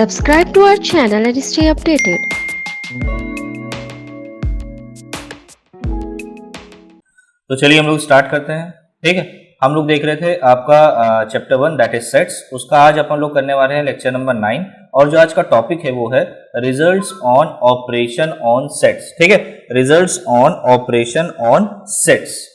Subscribe to our channel and stay updated. तो चलिए हम लोग स्टार्ट करते हैं। ठीक है, हम लोग देख रहे थे आपका चैप्टर 1 दैट इज सेट्स, उसका आज अपन लोग करने वाले हैं लेक्चर नंबर 9 और जो आज का टॉपिक है वो है results on operation on sets. ठीक है, results on operation on sets.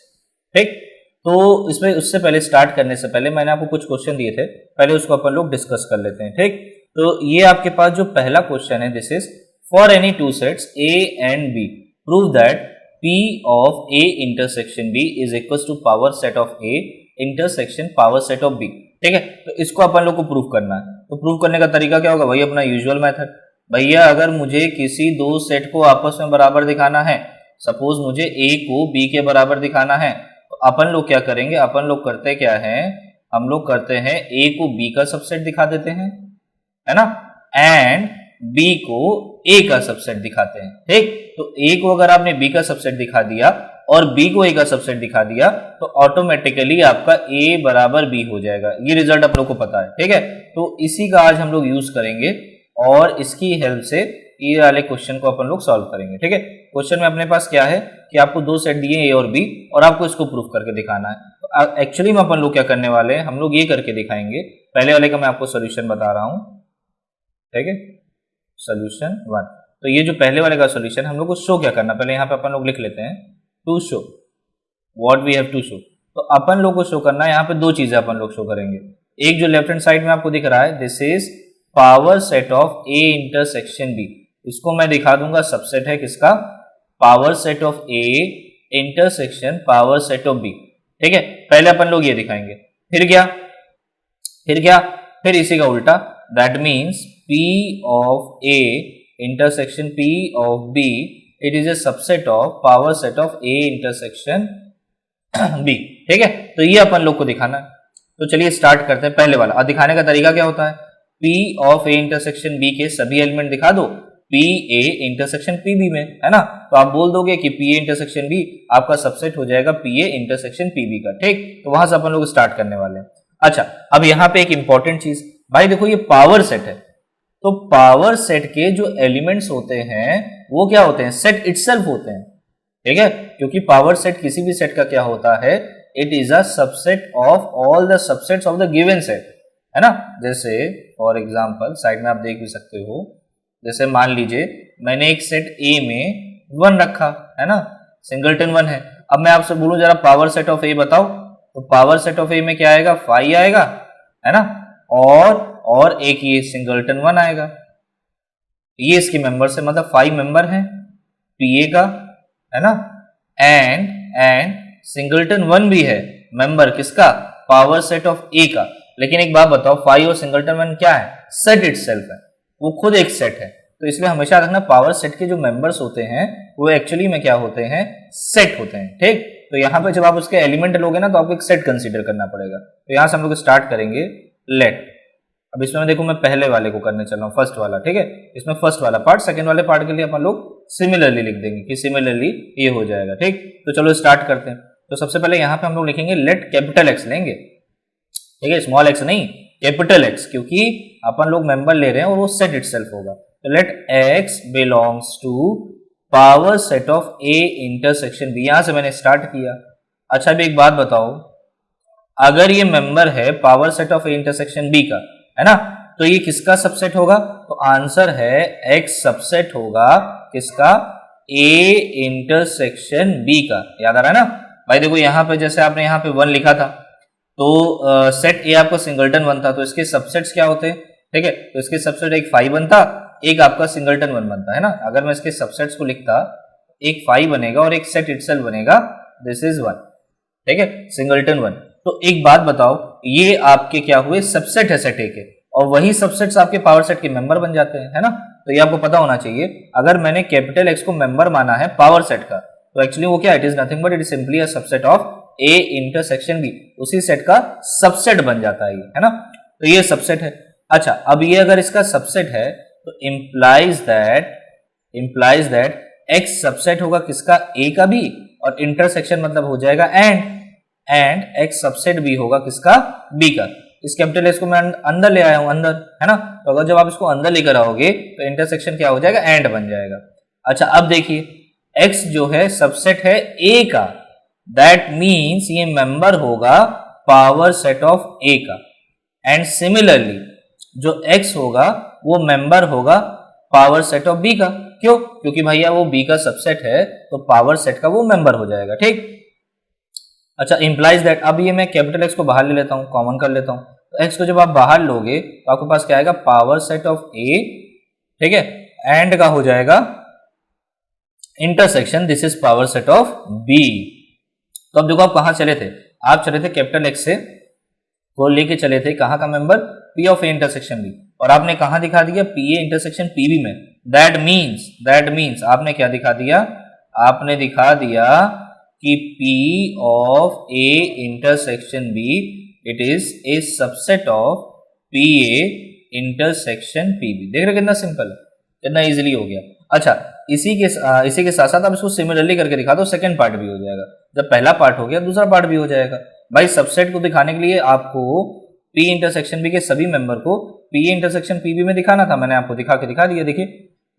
ठीक, तो इसमें उससे पहले स्टार्ट करने से पहले मैंने आपको कुछ क्वेश्चन दिए थे, पहले उसको अपन लोग डिस्कस कर लेते हैं। ठीक, तो ये आपके पास जो पहला क्वेश्चन है, this is for any two sets A and B prove that P of A intersection B is equals to power set of A intersection power set of B। ठीक है, तो इसको अपन लोग को प्रूव करना है। तो प्रूव करने का तरीका क्या होगा भाई, अपना यूजुअल मेथड। भैया अगर मुझे किसी दो सेट को आपस में बराबर दिखाना है, सपोज मुझे A को B के बराबर दिखाना है, तो अपन लोग क्या करेंगे, अपन लोग करते क्या है, हम लोग करते हैं A को B का सबसेट दिखा देते हैं, है ना, एंड B को A का सबसेट दिखाते हैं। ठीक, तो A को अगर आपने B का सबसेट दिखा दिया और B को A का सबसेट दिखा दिया तो ऑटोमेटिकली आपका A बराबर B हो जाएगा। ये रिजल्ट आप लोग को पता है। ठीक है, तो इसी का आज हम लोग यूज करेंगे और इसकी हेल्प से ये वाले क्वेश्चन को अपन लोग सॉल्व करेंगे। ठीक है, क्वेश्चन में अपने पास क्या है कि आपको दो सेट दिए A और B और आपको इसको प्रूफ करके दिखाना है। तो एक्चुअली में अपन लोग क्या करने वाले हैं, हम लोग ये करके दिखाएंगे। पहले वाले का मैं आपको सोल्यूशन बता रहा हूं। ठीक है, सोल्यूशन 1। तो ये जो पहले वाले का सोल्यूशन हम लोग को शो क्या करना, पहले यहाँ पे अपन लोग लिख लेते हैं to show what we have to show. तो अपन लोग को शो करना है, यहाँ पे दो चीजें अपन लोग शो करेंगे। एक जो लेफ्ट हैंड साइड में आपको दिख रहा है, this is power set of A intersection B. इसको मैं दिखा दूंगा सबसेट है किसका, power set of A intersection power set of B. ठीक है, पहले अपन लोग ये दिखाएंगे, फिर क्या, फिर इसी का उल्टा, that means P of A intersection P of B, it is a subset of power set of A intersection B। ठीक है, तो ये अपन लोग को दिखाना है। तो चलिए स्टार्ट करते हैं पहले वाला। और दिखाने का तरीका क्या होता है, P of A intersection B के सभी एलिमेंट दिखा दो P A intersection P B में, है ना। तो आप बोल दोगे कि P A intersection B आपका सबसेट हो जाएगा P A intersection P B का। ठीक, तो वहां से अपन लोग स्टार्ट करने वाले हैं। अच्छा, अब यहाँ पे एक इंपॉर्टेंट चीज भाई देखो, ये पावर सेट है, तो पावर सेट के जो एलिमेंट्स होते हैं वो क्या होते हैं, सेट इटसेल्फ होते हैं। ठीक है, क्योंकि पावर सेट किसी भी सेट का क्या होता है, it is a subset of all the subsets of the given set, है ना। जैसे फॉर एग्जांपल साइड में आप देख भी सकते हो, जैसे मान लीजिए मैंने एक सेट ए में 1 रखा, है ना, सिंगलटन 1 है। अब मैं आपसे बोलूं जरा पावर सेट ऑफ ए बताओ, तो पावर सेट ऑफ ए में क्या आएगा, 5 आएगा, है ना, और एक ये सिंगलटन 1 आएगा। ये इसके मेंबर से मतलब 5 मेंबर हैं पीए का, है ना, एंड सिंगलटन 1 भी है मेंबर किसका, पावर सेट ऑफ ए का। लेकिन एक बात बताओ, 5 और सिंगलटन 1 क्या है, सेट इटसेल्फ है, वो खुद एक सेट है। तो इसलिए हमेशा रखना पावर सेट के जो मेंबर्स होते हैं वो एक्चुअली में क्या होते हैं, सेट होते हैं। ठीक, तो यहाँ पे जब आप उसके एलिमेंट लोगे ना तो आपको एक सेट कंसीडर करना पड़ेगा। तो यहां से हम लोग स्टार्ट करेंगे लेट। अब इसमें देखो मैं पहले वाले को करने चल रहा हूँ, फर्स्ट वाला। ठीक है, इसमें फर्स्ट वाला पार्ट, सेकंड वाले पार्ट के लिए अपन लोग सिमिलरली लिख देंगे कि सिमिलरली ये हो जाएगा। ठीक, तो चलो स्टार्ट करते हैं। तो सबसे पहले यहाँ पे हम लोग लिखेंगे लेट कैपिटल एक्स लेंगे। ठीक है, स्मॉल एक्स नहीं, कैपिटल एक्स, क्योंकि अपन लोग मेंबर ले रहे हैं और वो सेट इटसेल्फ होगा। तो let X belongs to power set of A intersection B. यहां से मैंने स्टार्ट किया। अच्छा, अभी एक बात बताओ, अगर ये मेंबर है power set of A intersection B का, है ना, तो ये किसका सबसेट होगा, तो आंसर है x सबसेट होगा किसका, a इंटरसेक्शन b का। याद आ रहा है ना भाई। देखो यहाँ पे जैसे आपने यहाँ पे 1 लिखा था, तो सेट a आपका सिंगलटन 1 था, तो इसके सबसेट्स क्या होते हैं। ठीक है, तो इसके सबसेट एक 5 बनता, एक आपका सिंगलटन 1 बनता, है ना। अगर मैं इसके सबसेट्स को लिखता, एक 5 बनेगा और एक सेट इटसेल्फ बनेगा, दिस इज 1। ठीक है, सिंगलटन 1। तो एक बात बताओ, ये आपके क्या हुए, सबसेट है सेट ए के, और वही सबसेट्स आपके पावर सेट के मेंबर बन जाते हैं, है ना। तो ये आपको पता होना चाहिए। अगर मैंने कैपिटल एक्स को मेंबर माना है पावर सेट का, तो एक्चुअली वो क्या, it is nothing but it is simply a subset of A intersection B. उसी सेट का सबसेट बन जाता है ये, है ना। तो ये सबसेट है। अच्छा, अब ये अगर इसका सबसेट है तो इंप्लाइज दैट एक्स सबसेट होगा किसका, ए का भी, और इंटरसेक्शन मतलब हो जाएगा एंड एक्स सबसेट भी होगा किसका, बी का। इस कैपिटल एक्स को मैं अंदर ले आया हूं, अंदर, है ना। तो अगर जब आप इसको अंदर लेकर आओगे तो इंटरसेक्शन क्या हो जाएगा, एंड बन जाएगा। अच्छा अब देखिए x जो है सबसेट है a का, दैट मीन्स ये मेंबर होगा पावर सेट ऑफ a का। एंड सिमिलरली जो x होगा वो मेंबर होगा पावर सेट ऑफ b का। क्यों? क्योंकि भैया वो b का सबसेट है तो पावर सेट का वो मेंबर हो जाएगा, ठीक। अच्छा इंप्लाइज दैट, अब ये मैं कैपिटल एक्स को बाहर ले लेता हूं, कॉमन कर लेता हूं, तो एक्स को जब आप बाहर लोगे तो आपके पास क्या आएगा, पावर सेट ऑफ ए, ठीक है, एंड का हो जाएगा intersection, this is power set of B. तो अब देखो आप कहां चले थे, आप चले थे कैपिटल एक्स से को लेके चले थे कहां का member, P of A intersection B, और आपने कहां दिखा दिया, P A intersection P B में। दैट मीन्स आपने क्या दिखा दिया, आपने दिखा दिया कि P of A intersection B it is a subset of PA intersection PB। देख रहे कितना सिंपल है, कितना इजीली हो गया। अच्छा इसी के साथ साथ आप इसको सिमिलरली करके दिखा दो, सेकंड पार्ट भी हो जाएगा। जब पहला पार्ट हो गया दूसरा पार्ट भी हो जाएगा। भाई सबसेट को दिखाने के लिए आपको P इंटरसेक्शन B के सभी मेंबर को PA इंटरसेक्शन PB में दिखाना था, मैंने आपको दिखा दिया। देखिए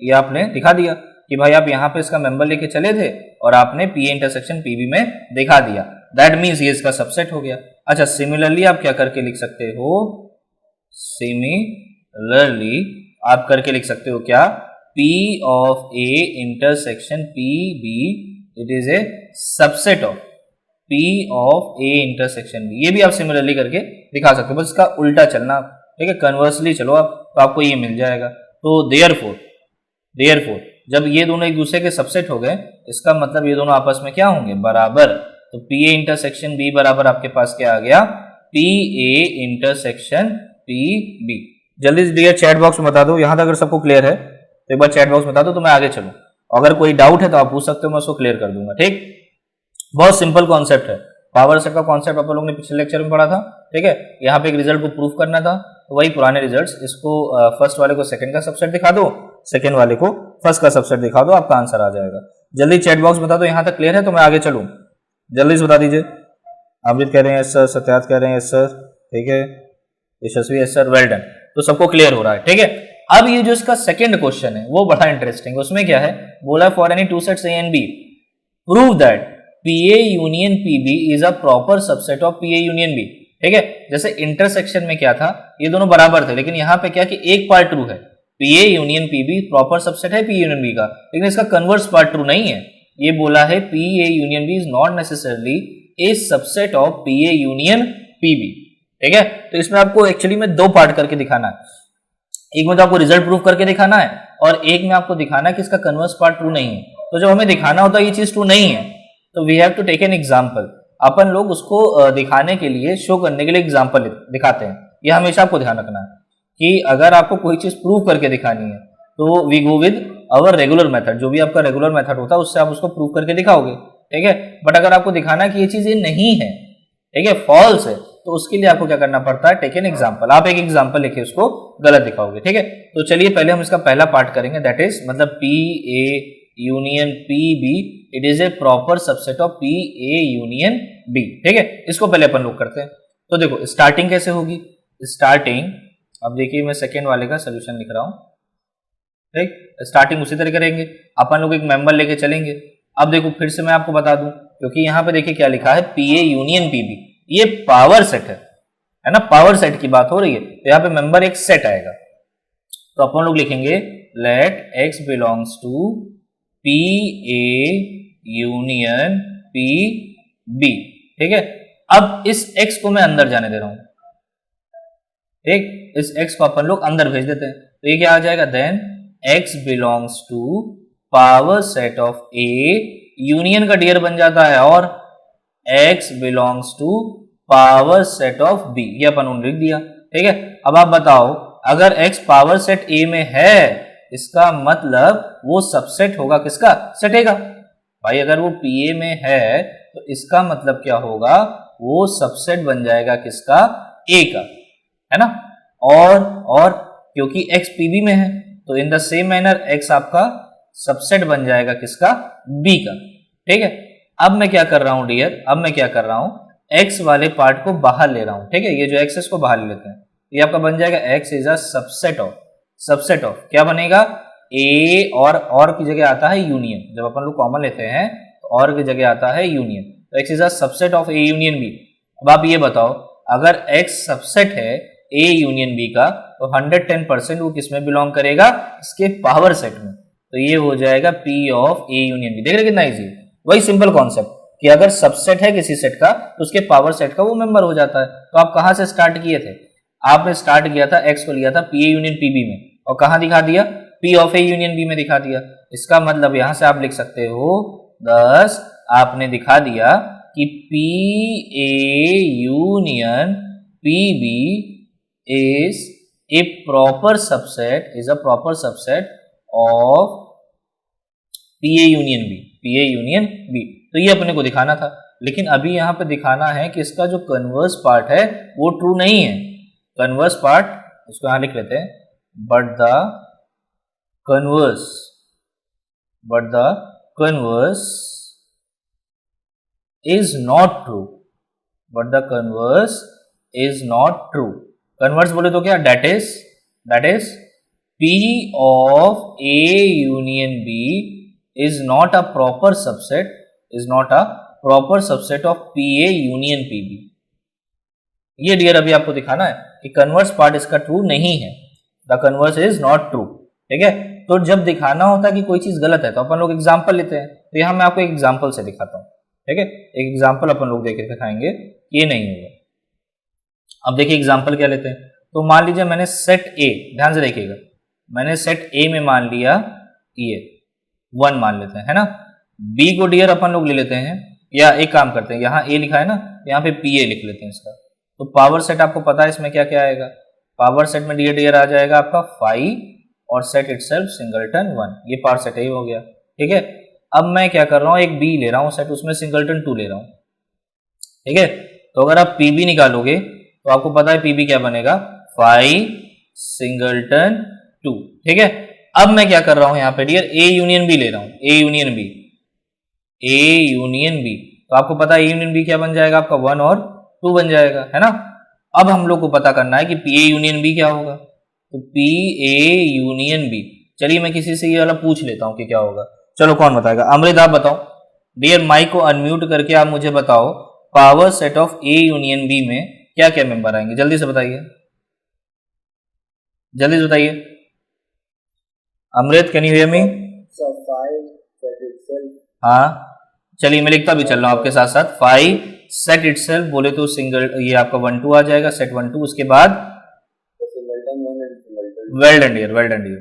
ये आपने दिखा दिया कि भाई आप यहाँ पे इसका मेंबर लेके चले थे और आपने PA इंटरसेक्शन PB में दिखा दिया, दैट मीन्स ये इसका सबसेट हो गया। अच्छा सिमिलरली आप क्या करके लिख सकते हो, सिमिलरली आप करके लिख सकते हो क्या, P of A intersection PB it is a subset of P of A intersection B। ये भी आप सिमिलरली करके दिखा सकते हो, बस इसका उल्टा चलना, ठीक है, कन्वर्सली चलो आप, तो आपको ये मिल जाएगा। तो देयरफॉर जब ये दोनों एक दूसरे के सबसेट हो गए, इसका मतलब ये दोनों आपस में क्या होंगे, बराबर। तो PA इंटरसेक्शन B बराबर आपके पास क्या आ गया, PA इंटरसेक्शन PB। जल्दी से डियर चैट बॉक्स में बता दो, यहां तक अगर सबको क्लियर है तो एक बार चैट बॉक्स में बता दो तो मैं आगे चलूं। अगर कोई डाउट है तो आप पूछ सकते हो, मैं उसको क्लियर कर दूंगा, ठीक। बहुत सिंपल कॉन्सेप्ट है, पावर सेट का कॉन्सेप्ट आप लोगों ने पिछले लेक्चर में पढ़ा था, ठीक है। यहाँ पे एक रिजल्ट को प्रूफ करना था, तो वही पुराने रिजल्ट्स, इसको फर्स्ट वाले को सेकंड का सबसेट दिखा दो, सेकंड वाले को फर्स्ट का सबसेट दिखा दो, आपका आंसर आ जाएगा। जल्दी चैट बॉक्स बता दो, यहाँ तक क्लियर है तो मैं आगे चलूं, जल्दी से बता दीजिए। अमृत कह रहे हैं यस सर, सत्यार्थ कह रहे हैं यस सर, ठीक है, यशस्वी यस सर, वेल डन। तो सबको क्लियर हो रहा है, ठीक है। अब ये जो इसका सेकंड क्वेश्चन है वो बड़ा इंटरेस्टिंग है, उसमें क्या है, बोला for any two sets A and B prove that PA union PB is a proper subset of PA union B, ठीक है। जैसे इंटरसेक्शन में क्या था, ये दोनों बराबर थे, लेकिन यहाँ पे क्या कि एक पार्ट ट्रू है, PA union PB proper subset है PA यूनियन B का, लेकिन इसका कन्वर्स पार्ट ट्रू नहीं है। ये बोला है PA union B is not necessarily A subset of PA union PB, ठीक है। तो इसमें आपको एक्चुअली में दो पार्ट करके दिखाना है, एक में तो आपको रिजल्ट प्रूफ करके दिखाना है और एक में आपको दिखाना है कि इसका कन्वर्स पार्ट ट्रू नहीं है। तो जब हमें दिखाना होता है ये चीज ट्रू नहीं है तो we have to take an example, अपन लोग उसको दिखाने के लिए, शो करने के लिए एग्जाम्पल दिखाते हैं। ये हमेशा आपको ध्यान रखना है कि अगर आपको कोई चीज प्रूव करके दिखानी है तो we go with our regular method, जो भी आपका रेगुलर मेथड होता है उससे आप उसको प्रूव करके दिखाओगे, ठीक है। बट अगर आपको दिखाना है कि ये चीज ये नहीं है, ठीक है, फॉल्स है, तो उसके लिए आपको क्या करना पड़ता है, टेक एन एग्जाम्पल। आप एक एग्जाम्पल लिखे उसको गलत दिखाओगे, ठीक है। तो चलिए पहले हम इसका पहला पार्ट करेंगे, दैट इज मतलब PA union PB it is A proper subset of PA union B, ठीक है। इसको पहले अपन लोग करते हैं। तो देखो स्टार्टिंग कैसे होगी, स्टार्टिंग, अब देखिए मैं सेकेंड वाले का सोल्यूशन लिख रहा हूं, ठीक। स्टार्टिंग उसी तरह करेंगे, अपन लोग एक मेंबर लेके चलेंगे। अब देखो फिर से मैं आपको बता दूं, क्योंकि यहाँ पे देखिए क्या लिखा है, PA यूनियन PB, ये पावर सेट है ना, पावर सेट की बात हो रही है, तो यहाँ पे मेंबर एक सेट आएगा। तो अपन लोग लिखेंगे let x belongs to PA union PB, ठीक है। अब इस x को मैं अंदर जाने दे रहा हूं, ठीक, इस x को अपन लोग अंदर भेज देते हैं, तो ये क्या आ जाएगा, then x belongs to power set of A, union का डियर बन जाता है, और x belongs to power set of B, ये अपन लिख दिया, ठीक है। अब आप बताओ अगर x पावर सेट A में है, इसका मतलब वो सबसेट होगा किसका, सेट A का। भाई अगर वो PA में है तो इसका मतलब क्या होगा, वो सबसेट बन जाएगा किसका, A का, है ना। और क्योंकि x PB में है तो in the same manner x आपका सबसेट बन जाएगा किसका, B का, ठीक है। अब मैं क्या कर रहा हूं डियर, अब मैं क्या कर रहा हूं, एक्स वाले पार्ट को बाहर ले रहा हूं, ठीक है, ये जो एक्स है इसको बाहर ले लेते हैं, ये आपका बन जाएगा x is a subset of क्या बनेगा, ए और की जगह आता है यूनियन, जब अपन लोग कॉमन लेते हैं तो और की जगह आता है यूनियन, तो X is a subset of A union B. अब आप ये बताओ अगर एक्स सबसेट है ए यूनियन बी का तो 110% वो किसमें बिलोंग करेगा, इसके पावर सेट में, तो ये हो जाएगा P of A union B. देख रहे कितना इजी, वही सिंपल कॉन्सेप्ट कि अगर सबसेट है किसी सेट का तो उसके पावर सेट का वो मेंबर हो जाता है। तो आप कहां से स्टार्ट किए थे, आपने स्टार्ट किया था एक्स को लिया था P A union P B में और कहां दिखा दिया, P of A union B में दिखा दिया। इसका मतलब यहां से आप लिख सकते हो 10 आपने दिखा दिया कि P A union P B is a proper subset of P A union B। तो ये अपने को दिखाना था, लेकिन अभी यहाँ पे दिखाना है कि इसका जो कन्वर्स पार्ट है वो ट्रू नहीं है। कन्वर्स पार्ट इसको यहाँ लिख लेते हैं, but the converse is not true. Converse बोले तो क्या, that is P of A union B is not a proper subset of PA union PB। ये डियर अभी आपको दिखाना है कि कन्वर्स पार्ट इसका ट्रू नहीं है, the converse is not true, ठीक है। तो जब दिखाना होता है कि कोई चीज गलत है तो अपन लोग एग्जाम्पल लेते हैं, तो यहाँ मैं आपको एक एग्जाम्पल से दिखाता हूँ, ठीक है। एक एग्जाम्पल अपन लोग देख के दिखाएंगे ये नहीं होगा। अब देखिए एग्जाम्पल क्या लेते हैं, तो मान लीजिए मैंने सेट ए, ध्यान से देखिएगा, मैंने सेट ए में मान लिया ये 1 मान लेते हैं, है ना। बी को डियर अपन लोग ले लेते हैं, या एक काम करते हैं, यहाँ ए लिखा है ना, यहाँ पे पी ए लिख लेते हैं इसका। तो पावर सेट आपको पता है इसमें क्या क्या आएगा, पावर सेट में डियर आ जाएगा आपका 5 और सेट इटसेल्फ सिंगलटन 1, ये पावर सेट ही हो गया, ठीक है। अब मैं क्या कर रहा हूँ, एक बी ले रहा हूँ सेट, उसमें सिंगलटन 2 ले रहा हूँ, ठीक है। तो अगर आप पी बी निकालोगे तो आपको पता है पीबी क्या बनेगा, 5 सिंगलटन 2, ठीक है। अब मैं क्या कर रहा हूं यहाँ पे डियर, ए यूनियन बी ले रहा हूं, ए यूनियन बी, तो आपको पता है ए यूनियन बी क्या बन जाएगा आपका, 1 और 2 बन जाएगा, है ना। अब हम लोग को पता करना है कि पी ए यूनियन बी क्या होगा, तो पी ए यूनियन बी, चलिए मैं किसी से ये वाला पूछ लेता हूँ कि क्या होगा। चलो कौन बताएगा, अमृत आप बताओ डियर, माइक को अनम्यूट करके आप मुझे बताओ power set of A union B में क्या क्या मेंबर आएंगे, जल्दी से बताइए, जल्दी से बताइए। अमृत कैन यू हियर मी? हाँ चलिए मैं लिखता भी चल रहा हूं आपके साथ साथ, 5 सेट इटसेल्फ बोले तो सिंगल, ये आपका 1 2 आ जाएगा, सेट 1 2, उसके बाद वेल डन डियर,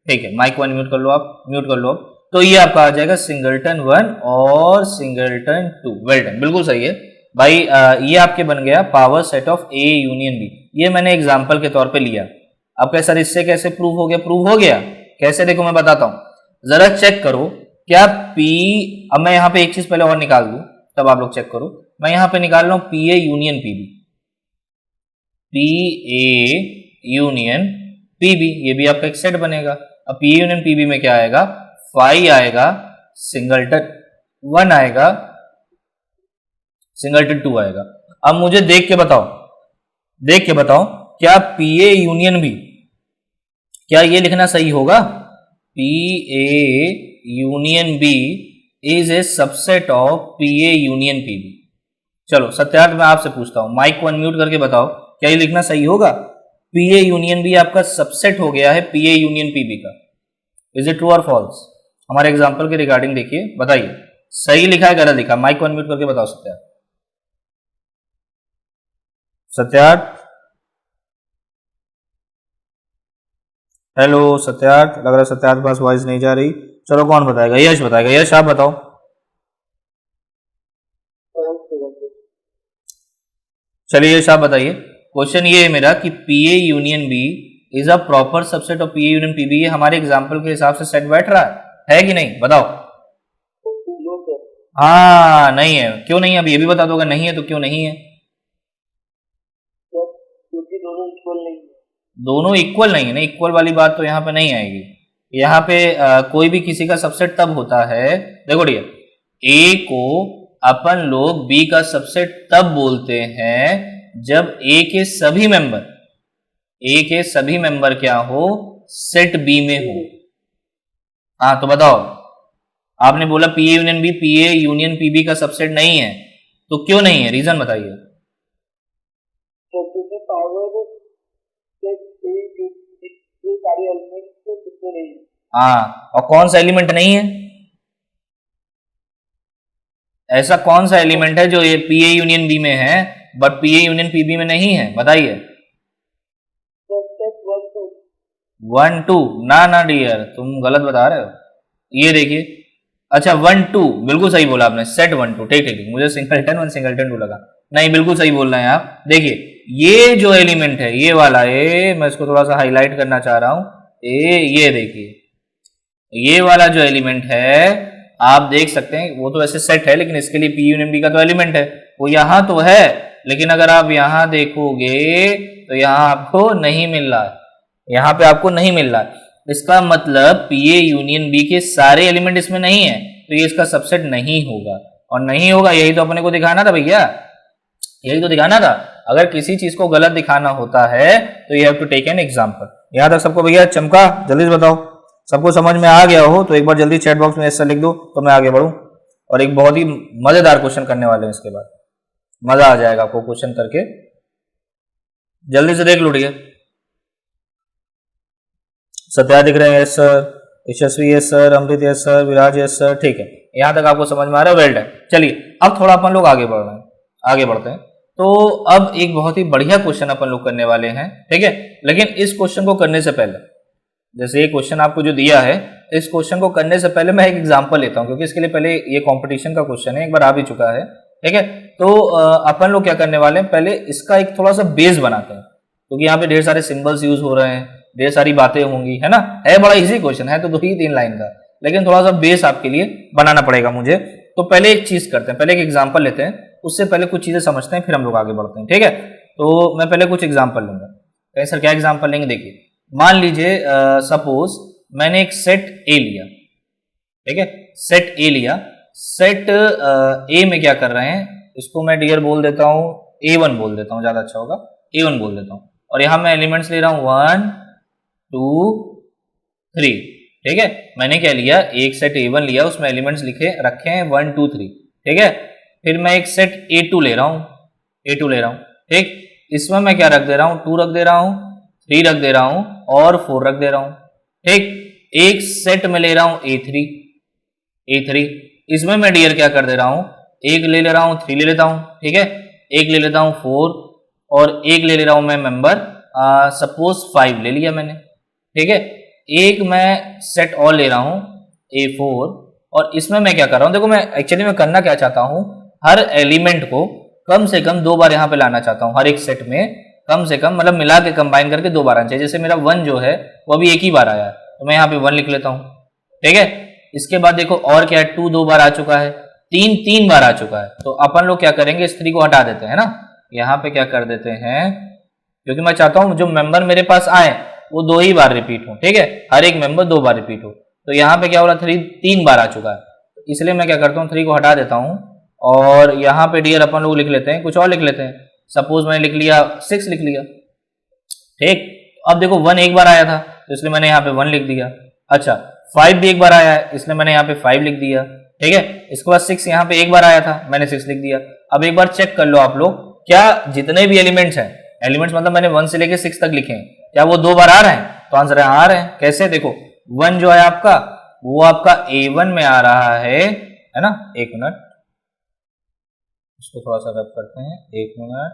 ठीक है। माइक को अनम्यूट कर लो आप, म्यूट कर लो आप, तो ये आपका आ जाएगा सिंगलटन 1 और सिंगलटन 2, वेल डन, बिल्कुल सही है भाई। ये आपके बन गया power set of A union B, ये मैंने एग्जांपल के तौर पे लिया। अब क्या सर इससे कैसे प्रूव हो गया, कैसे, देखो मैं बताता हूं, जरा चेक करो क्या P, अब मैं यहाँ पे एक चीज पहले और निकाल दूं तब आप लोग चेक करो, मैं यहाँ पे निकाल रहा हूं पी ए यूनियन पीबी, ये भी आपका एक सेट बनेगा। अब पी ए यूनियन पीबी में क्या आएगा, 5 आएगा, सिंगलटन 1 आएगा, सिंगलटन 2 आएगा। अब मुझे देख के बताओ क्या पी ए यूनियन बी, क्या ये लिखना सही होगा, P A union B is a subset of P A union PB. चलो सत्यार्थ मैं आपसे पूछता हूं, माइक को अनम्यूट करके बताओ क्या ये लिखना सही होगा, पी ए यूनियन बी आपका सबसेट हो गया है पी ए यूनियन पीबी का, इज इट ट्रू और फॉल्स? हमारे एग्जांपल के रिगार्डिंग देखिए, बताइए सही लिखा है गलत लिखा, माइक को अनम्यूट करके बताओ सत्यार्थ। हेलो सत्यार्थ, लग रहा है सत्यार्थ पास वॉइस नहीं जा रही, चलो कौन बताएगा, यश बताएगा, यश आप बताओ। चलिए यश आप बताइए, क्वेश्चन ये है मेरा कि P A union B is a proper subset of P A union PB, ये हमारे एग्जांपल के हिसाब से सेट बैठ रहा है कि नहीं, बताओ। हाँ नहीं है, क्यों नहीं है, अब ये भी बता दो, अगर नहीं है तो क्यों नहीं है, दोनों इक्वल नहीं है ना, इक्वल वाली बात तो यहाँ पे नहीं आएगी। यहाँ पे कोई भी किसी का सबसेट तब होता है, देखो डियर, ए को अपन लोग बी का सबसेट तब बोलते हैं जब ए के सभी मेंबर क्या हो, सेट बी में हो। हाँ तो बताओ, आपने बोला P A union B, P A union P B का सबसेट नहीं है, तो क्यों नहीं है, रीजन बताइए। हाँ, और कौन सा एलिमेंट नहीं है, ऐसा कौन सा एलिमेंट है जो ये पी ए यूनियन बी में है but P A union P B में नहीं है, बताइए। 1 2 ना डियर, तुम गलत बता रहे हो, ये देखिए। अच्छा 1 2 बिल्कुल सही बोला आपने, सेट 1 2, ठीक ठीक, मुझे सिंगलटन 1 सिंगलटन 2 लगा, नहीं बिल्कुल सही बोल रहे हैं आप। देखिए ये जो एलिमेंट है, ये वाला, ये मैं इसको थोड़ा सा हाईलाइट करना चाह रहा हूं, ये देखिए, ये वाला जो एलिमेंट है आप देख सकते हैं, वो तो ऐसे सेट है लेकिन इसके लिए पी यूनियन बी का तो एलिमेंट है, वो यहां तो है, लेकिन अगर आप यहां देखोगे तो यहां आपको नहीं मिल रहा है, यहां पे आपको नहीं मिल रहा है। इसका मतलब पी ए यूनियन बी के सारे एलिमेंट इसमें नहीं है, तो ये इसका सबसेट नहीं होगा, और नहीं होगा यही तो अपने को दिखाना था भैया, यही तो दिखाना था। अगर किसी चीज को गलत दिखाना होता है तो you have to take an example. यहां तक सबको भैया चमका, जल्दी से बताओ, सबको समझ में आ गया हो तो एक बार जल्दी चैट बॉक्स में ऐसा लिख दो तो मैं आगे बढ़ूं। और एक बहुत ही मजेदार क्वेश्चन करने वाले हैं, इसके बाद मजा आ जाएगा आपको क्वेश्चन करके, जल्दी से देख लो। ठीक है, सत्या दिख रहे हैं, yes sir, Yashasvi yes sir, अमृत यस सर, विराज यस सर, ठीक है, यहां तक आपको समझ में आ रहा है, वेल डन। चलिए अब थोड़ा अपन लोग आगे बढ़ रहे हैं, आगे बढ़ते हैं। तो अब एक बहुत ही बढ़िया क्वेश्चन अपन लोग करने वाले हैं, ठीक है, लेकिन इस क्वेश्चन को करने से पहले, जैसे ये क्वेश्चन आपको जो दिया है, इस क्वेश्चन को करने से पहले मैं एक एग्जांपल लेता हूं, क्योंकि इसके लिए पहले ये कंपटीशन का क्वेश्चन है, एक बार आ भी चुका है, ठीक है। तो अपन लोग क्या करने वाले हैं, पहले इसका एक थोड़ा सा बेस बनाते हैं, क्योंकि यहाँ पे ढेर सारे सिंबल्स यूज हो रहे हैं, ढेर सारी बातें होंगी, है ना, है बड़ा इजी क्वेश्चन है, तो 2 ही 3 लाइन का, लेकिन थोड़ा सा बेस आपके लिए बनाना पड़ेगा मुझे। तो पहले एक चीज करते हैं, पहले एक एग्जाम्पल लेते हैं, उससे पहले कुछ चीजें समझते हैं, फिर हम लोग आगे बढ़ते हैं, ठीक है। तो मैं पहले कुछ एग्जाम्पल लूंगा। कहीं सर क्या एग्जाम्पल लेंगे, देखिए मान लीजिए सपोज मैंने एक सेट ए लिया, ठीक है, सेट ए लिया, सेट ए में क्या कर रहे हैं, इसको मैं डियर बोल देता हूं, A1 बोल देता हूं, ज्यादा अच्छा होगा, A1 बोल देता हूं, और यहां मैं एलिमेंट्स ले रहा हूं 1 2 3, ठीक है। मैंने क्या लिया, एक सेट A1 लिया, उसमें एलिमेंट्स लिखे रखे हैं 1 2 3, ठीक है। फिर मैं एक सेट A2 ले रहा हूं, A2 ले रहा हूं, ठीक, इसमें मैं क्या रख दे रहा हूं, 2 रख दे रहा हूं, 3 रख दे रहा हूं और 4 रख दे रहा हूं, ठीक। एक सेट में ले रहा हूं A3, इसमें मैं डियर क्या कर दे रहा हूं, एक ले ले रहा हूं 3 ले लेता हूं, ठीक है, एक ले लेता हूं 4 और एक ले ले रहा हूं मैं मेंबर सपोज 5 ले लिया मैंने, ठीक है। एक मैं सेट और ले रहा हूं A4, और इसमें मैं क्या कर रहा हूं, देखो मैं एक्चुअली मैं करना क्या चाहता हूं, हर एलिमेंट को कम से कम 2 बार यहां पे लाना चाहता हूं, हर एक सेट में कम से कम, मतलब मिला के कंबाइन करके 2 बार आना चाहिए। जैसे मेरा 1 जो है वो अभी एक ही बार आया है, तो मैं यहाँ पे 1 लिख लेता हूँ, ठीक है। इसके बाद देखो और क्या है, 2 2 बार आ चुका है, 3 3 बार आ चुका है, तो अपन लोग क्या करेंगे, इस 3 को हटा देते हैं ना, यहाँ पे क्या कर देते हैं, क्योंकि मैं चाहता हूँ जो मेंबर मेरे पास आए वो 2 ही बार रिपीट हो, ठीक है, हर एक मेंबर 2 बार रिपीट हो। तो यहाँ पे क्या हो रहा है, 3 बार आ चुका है, इसलिए मैं क्या करता हूँ, 3 को हटा देता हूँ, और यहाँ पे डियर अपन लोग लिख लेते हैं, कुछ और लिख लेते हैं, सपोज मैंने लिख लिया 6 लिख लिया, ठीक। अब देखो 1 एक बार आया था, तो इसलिए मैंने यहाँ पे 1 लिख दिया। अच्छा 5 भी एक बार आया है, इसलिए मैंने यहाँ पे 5 लिख दिया, ठीक है। इसके बाद 6 यहाँ पे एक बार आया था, मैंने 6 लिख दिया। अब एक बार चेक कर लो आप लोग, क्या जितने भी एलिमेंट्स हैं, एलिमेंट्स मतलब मैंने 1 से लेके 6 तक लिखे हैं, क्या वो 2 बार आ रहे हैं, तो आंसर है आ रहे हैं। कैसे, देखो 1 जो है आपका, वो आपका A1 में आ रहा है ना, एक मिनट इसको थोड़ा सा रब करते हैं, एक मिनट,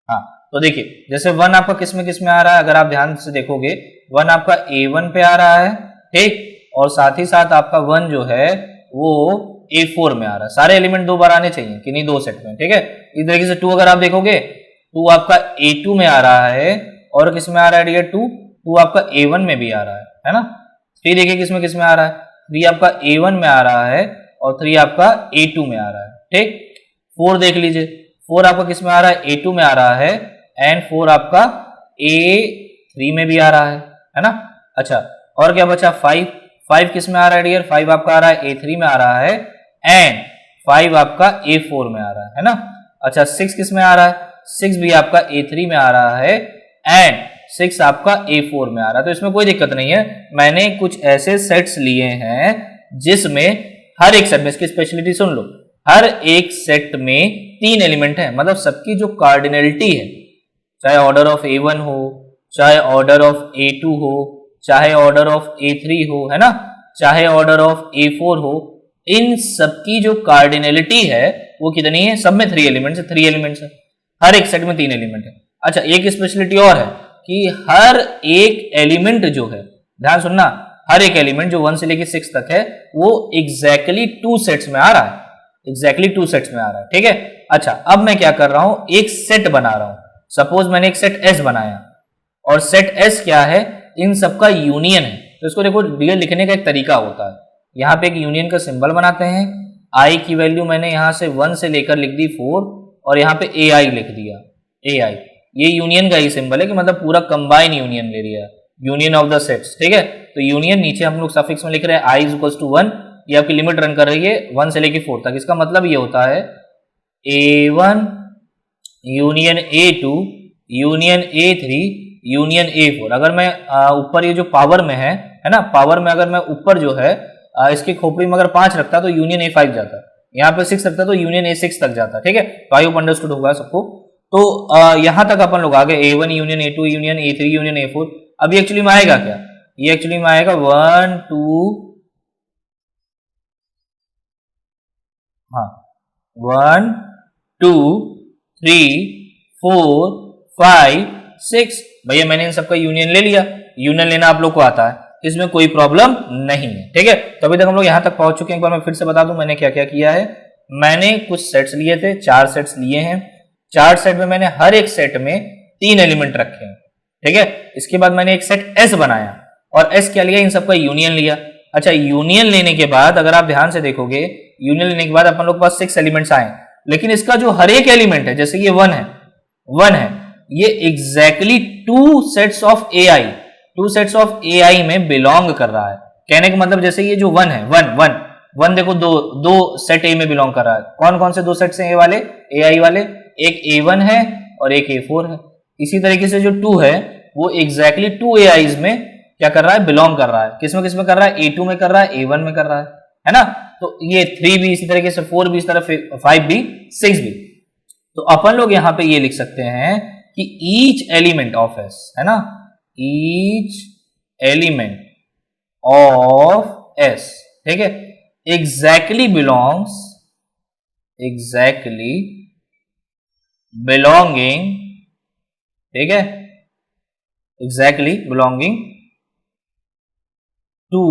हाँ। तो देखिए जैसे 1 आपका किस में आ रहा है, अगर आप ध्यान से देखोगे 1 आपका A1 पे आ रहा है, ठीक, और साथ ही साथ आपका 1 जो है वो A4 में आ रहा है। सारे एलिमेंट 2 बार आने चाहिए, किन्हीं 2 सेट में, ठीक है। इस तरीके से 2 अगर आप देखोगे, 2 आपका A2 में आ रहा है, और किस में आ रहा है डियर, 2 आपका A1 में भी आ रहा है ना। 3 देखिए किस में आ रहा है, 3 आपका A1 में आ रहा है, और 3 आपका A2 में आ रहा है, ठीक। 4 देख लीजिए, 4 आपका किस में आ रहा है, A2 में आ रहा है, एंड 4 आपका A3 में भी आ रहा है ना। अच्छा और क्या बचा, 5 किस में आ रहा है डियर, 5 आपका आ रहा है A3 में आ रहा है, एंड 5 आपका A4 में आ रहा है ना। अच्छा 6 किस में आ रहा है, 6 भी आपका A3 में आ रहा है एंड 6 आपका A4 में आ रहा है। तो इसमें कोई दिक्कत नहीं है। मैंने कुछ ऐसे सेट्स लिए हैं जिसमें हर एक सेट में, इसकी स्पेशलिटी सुन लो, हर एक सेट में 3 एलिमेंट है, मतलब सबकी जो कार्डिनलिटी है, चाहे ऑर्डर ऑफ A1 हो, चाहे ऑर्डर ऑफ A2 हो, चाहे ऑर्डर ऑफ A3 हो, है ना, चाहे ऑर्डर ऑफ A4 हो, इन सबकी जो कार्डिनलिटी है वो कितनी है, सब में 3 एलिमेंट्स है, 3 एलिमेंट्स है, हर एक सेट में 3 एलिमेंट है। अच्छा एक स्पेशलिटी और है कि हर एक एलिमेंट जो है, ध्यान सुनना, हर एक एलिमेंट जो 1 से लेकर 6 तक है वो एग्जैक्टली 2 सेट्स में आ रहा है, एग्जैक्टली 2 सेट्स में आ रहा है, ठीक है। अच्छा अब मैं क्या कर रहा हूं, एक सेट बना रहा हूं। सपोज मैंने एक सेट S बनाया और सेट S क्या है, इन सबका यूनियन है। तो इसको देखो रियल लिखने का एक तरीका होता है, यहाँ पे एक यूनियन का सिंबल बनाते हैं, I की वैल्यू मैंने यहाँ से 1 से लेकर लिख दी 4 और यहाँ पे AI लिख दिया, AI, ये यूनियन का ही सिंबल है कि मतलब पूरा कंबाइन यूनियन ले लिया, यूनियन ऑफ द सेट्स, ठीक है। तो यूनियन नीचे हम लोग सफिक्स में लिख रहे हैं I इक्वल्स टू 1, ये आपकी लिमिट रन कर रही है 1 से लेकर 4 तक। इसका मतलब ये होता है A1 union A2 union A3 union A4। अगर मैं ऊपर ये जो पावर में है ना, पावर में अगर मैं ऊपर जो है इसकी खोपड़ी में अगर 5 रखता तो यूनियन A5 जाता, यहाँ पे 6 रखता तो यूनियन A6 तक जाता, ठीक है। तो आई होप अंडरस्टूड होगा सबको। तो यहां तक अपन लोग आ गए, A1 union A2 union A3 union A4। अब ये एक्चुअली में आएगा क्या, ये एक्चुअली में आएगा 1 2 1 2 3 4 5 6। भैया मैंने इन सबका यूनियन ले लिया, यूनियन लेना आप लोग को आता है, इसमें कोई प्रॉब्लम नहीं है, ठीक है। तो अभी तक हम लोग यहां तक पहुंच चुके हैं। एक बार मैं फिर से बता दूं मैंने क्या क्या किया है। मैंने कुछ सेट्स लिए थे, 4 सेट्स लिए हैं, 4 सेट में मैंने हर एक सेट में 3 एलिमेंट रखे हैं, ठीक है। इसके बाद मैंने एक सेट S बनाया और S क्या लिया, इन सबका यूनियन लिया। अच्छा यूनियन लेने के बाद अगर आप ध्यान से देखोगे, यूनियन लेने के बाद अपन लोग के पास 6 एलिमेंट्स आए, लेकिन इसका जो हर एक एलिमेंट है, जैसे ये 1 है, ये exactly 2 sets of AI, 2 sets of AI में बिलोंग कर रहा है। कहने का मतलब जैसे ये जो 1 है, 1 देखो दो सेट A में बिलोंग कर रहा है। कौन कौन से 2 सेट्स हैं A वाले, AI वाले, एक A1 है और एक A4 है। इसी तरीके से जो 2 है वो एग्जैक्टली 2 AIs में क्या कर रहा है, बिलोंग कर रहा है। किसमें कर रहा है, A2 में कर रहा है, A1 में कर रहा है ना। तो ये 3 भी इसी तरीके से, 4 भी इस तरह, 5 भी, 6 भी। तो अपन लोग यहां पे ये लिख सकते हैं कि ईच एलिमेंट ऑफ S, है ना, ईच एलिमेंट ऑफ S, ठीक है, एग्जैक्टली बिलोंगिंग, ठीक है, एग्जैक्टली बिलोंगिंग टू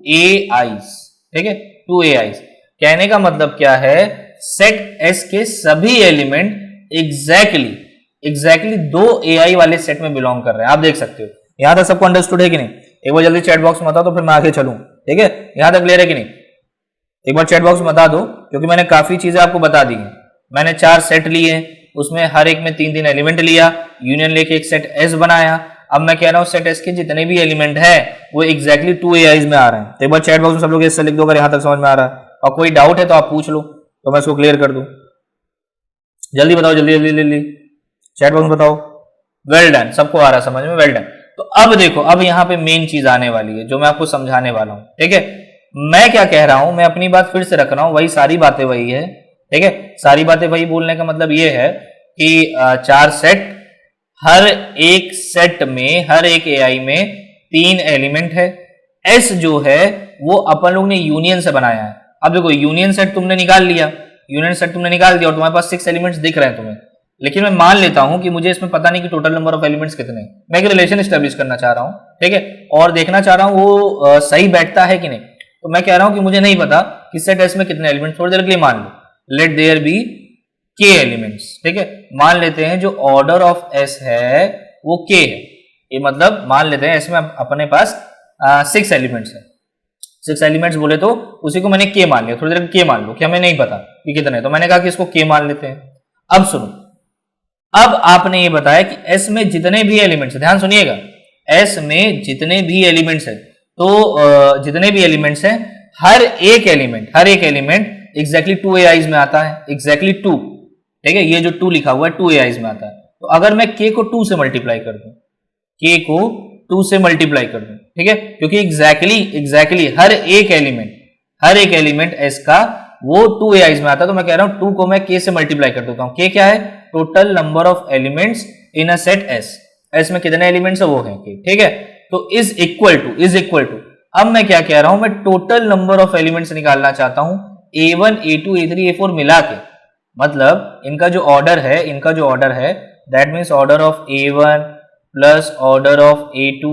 AIs, ठीक है, 2 AIs। कहने का मतलब क्या है, सेट S के सभी एलिमेंट एग्जैक्टली 2 AI वाले सेट में बिलोंग कर रहे हैं। आप देख सकते हो। यहां तक सबको अंडरस्टूड है कि नहीं? एक बार जल्दी चैट बॉक्स में बताओ तो फिर मैं आगे चलूं, ठीक है। यहां तक क्लियर है कि नहीं? एक बार चैट बॉक्स में बता दो, क्योंकि मैंने काफी चीजें आपको बता दी हैं। मैंने 4 सेट लिए, उसमें हर एक में 3 एलिमेंट लिया, यूनियन लेके एक सेट S बनाया। अब मैं कह रहा हूं सेट S के जितने भी एलिमेंट है वो एग्जैक्टली 2 AIs में आ रहे हैं। तो एक बार चैट बॉक्स में सब लोग इससे लिख दो अगर यहां तक समझ में आ रहा है, और कोई डाउट है तो आप पूछ लो तो मैं इसको क्लियर कर दूं। जल्दी बताओ, जल्दी चैट बॉक्स में बताओ। वेल डन, सबको आ रहा है समझ में, वेल डन। तो अब देखो, अब यहाँ पे मेन चीज आने वाली है जो मैं आपको समझाने वाला हूं, ठीक है। मैं क्या कह रहा हूं, मैं अपनी बात फिर से रख रहा हूं, वही सारी बातें वही है, ठीक है। सारी बातें वही बोलने का मतलब ये है कि 4 सेट, हर एक सेट में, हर एक AI में 3 एलिमेंट है। S जो है वो अपन लोग ने यूनियन से बनाया है। अब देखो यूनियन सेट तुमने निकाल लिया, और तुम्हारे पास 6 एलिमेंट्स दिख रहे हैं तुम्हें, लेकिन मैं मान लेता हूं कि मुझे इसमें पता नहीं कि टोटल नंबर ऑफ एलिमेंट्स कितने हैं। मैं एक रिलेशन एस्टेब्लिश करना चाह रहा हूं, ठीक है, और देखना चाह रहा हूं वो सही बैठता है कि नहीं। तो मैं कह रहा हूं कि मुझे नहीं पता कि सेट S में कितने एलिमेंट्स, थोड़ी देर के लिए मान लो, let there be K elements, ठीक है। मान लेते हैं जो ऑर्डर ऑफ S है वो K है, ये मतलब मान लेते हैं इसमें अपने पास 6 एलिमेंट्स है। 6 एलिमेंट्स बोले तो उसी को मैंने K मान लिया, थोड़ी देर K मान लो कि हमें नहीं पता कि कितने, तो मैंने कहा कि इसको K मान लेते हैं। अब सुनो, अब आपने ये बताया कि S में जितने भी एलिमेंट्स, ध्यान सुनिएगा, S में जितने भी एलिमेंट्स है, तो जितने भी एलिमेंट्स हैं हर एक एलिमेंट एग्जैक्टली 2 AIs में आता है, एग्जैक्टली 2, ठीक है, ये जो 2 लिखा हुआ है 2 AIs में आता है। तो अगर मैं k को 2 से मल्टीप्लाई कर दूं, k को 2 से मल्टीप्लाई कर दूं, ठीक है, क्योंकि एग्जैक्टली हर एक एलिमेंट s का वो 2 AIs में आता है, तो मैं कह रहा हूं 2 को मैं k से मल्टीप्लाई कर देता हूं। k क्या है? Total number of elements in a set s में कितने एलिमेंट्स है वो है k, ठीक है। तो इज इक्वल टू अब मैं क्या कह रहा हूं, मैं टोटल नंबर ऑफ एलिमेंट्स निकालना चाहता हूं a1 a2 a3 a4 मिला के, मतलब इनका जो ऑर्डर है that means order of a1 plus order of a2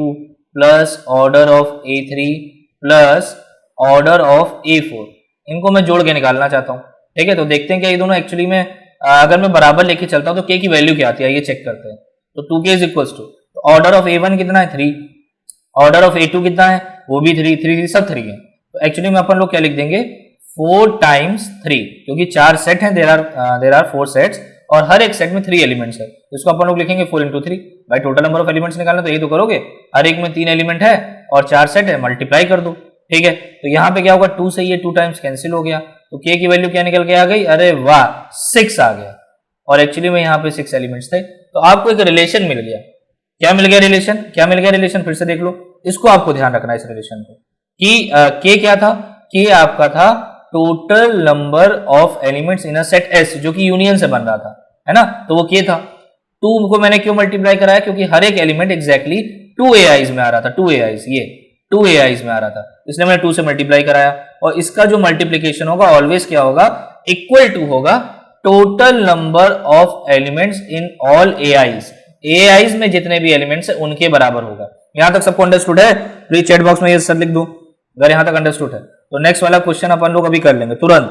plus order of a3 plus order of a4, इनको मैं जोड़ के निकालना चाहता हूं, ठीक है। तो देखते हैं कि ये दोनों एक्चुअली में अगर मैं बराबर लेके चलता हूं तो k की वैल्यू क्या आती है, ये चेक करते हैं। तो 2k is equal to, order of a1 कितना है 3, ऑर्डर ऑफ a2 कितना है वो भी 3 सब 3 है। तो एक्चुअली में अपन लोग क्या लिख देंगे 4 टाइम्स 3, क्योंकि 4 सेट हैं, देयर आर 4 सेट्स और हर एक सेट में 3 एलिमेंट्स है, तो इसको अपन लोग लिखेंगे 4 इंटू 3। भाई टोटल नंबर ऑफ एलिमेंट्स निकालना तो यही तो करोगे, हर एक में 3 एलिमेंट है और 4 सेट है, मल्टीप्लाई कर दो, ठीक है। तो यहाँ पे क्या होगा 2 से ये 2 टाइम्स कैंसिल हो गया, तो k की वैल्यू क्या निकल के आ गई, अरे वाह 6 आ गया, और एक्चुअली में यहाँ पे 6 एलिमेंट्स थे। तो आपको एक रिलेशन मिल गया, क्या मिल गया रिलेशन, फिर से देख लो, इसको आपको ध्यान रखना है इस रिलेशन को कि k क्या था, k आपका था total number of elements in a set S जो कि यूनियन से बन रहा था, है ना, तो वो k था। 2 को मैंने क्यों मल्टीप्लाई कराया, क्योंकि हर एक एलिमेंट एग्जैक्टली 2 AIs में आ रहा था, 2 AIs ये 2 AIs में आ रहा था, इसलिए मैंने 2 से मल्टीप्लाई कराया। और इसका जो मल्टीप्लीकेशन होगा ऑलवेज क्या होगा, इक्वल टू होगा total number of elements in all AIs में जितने भी एलिमेंट्स है उनके बराबर होगा। यहां तक सबको अंडरस्टूड है? प्लीज चैट बॉक्स में ये सर लिख दो अगर यहां तक अंडरस्टूड है। तो नेक्स्ट वाला क्वेश्चन अपन लोग अभी कर लेंगे तुरंत,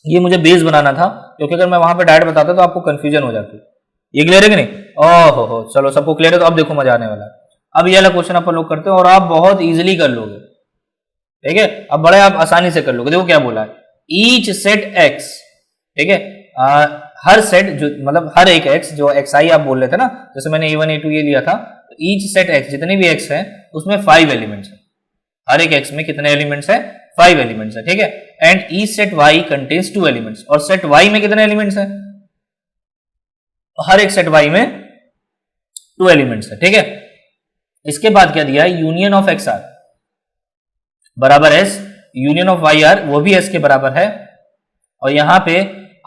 ये मुझे बेस बनाना था क्योंकि अगर मैं वहां पे डायरेक्ट बताता तो आपको कंफ्यूजन हो जाती। ये क्लियर है कि नहीं? ओहो हो, चलो सबको क्लियर है, तो अब देखो मजा आने वाला है। अब ये वाला क्वेश्चन अपन लोग करते हैं और आप बहुत इजीली कर लोगे, ठीक है, अब बड़े आप आसानी से कर लोगे। देखो क्या बोला है, ईच सेट x, ठीक है, हर सेट जो मतलब हर एक x जो xi आप बोल रहे थे ना, जैसे मैंने a1 a2 ये लिया था, तो ईच सेट x जितने भी x है उसमें 5 एलिमेंट्स है, हर एक x में कितने एलिमेंट्स है 5 एलिमेंट्स है, ठीक है। And each set y contains 2 elements, और सेट y में कितने एलिमेंट्स है, हर एक सेट y में 2 एलिमेंट्स है, ठीक है। इसके बाद क्या दिया है, यूनियन ऑफ xr बराबर s, यूनियन ऑफ yr वो भी s के बराबर है, और यहां पे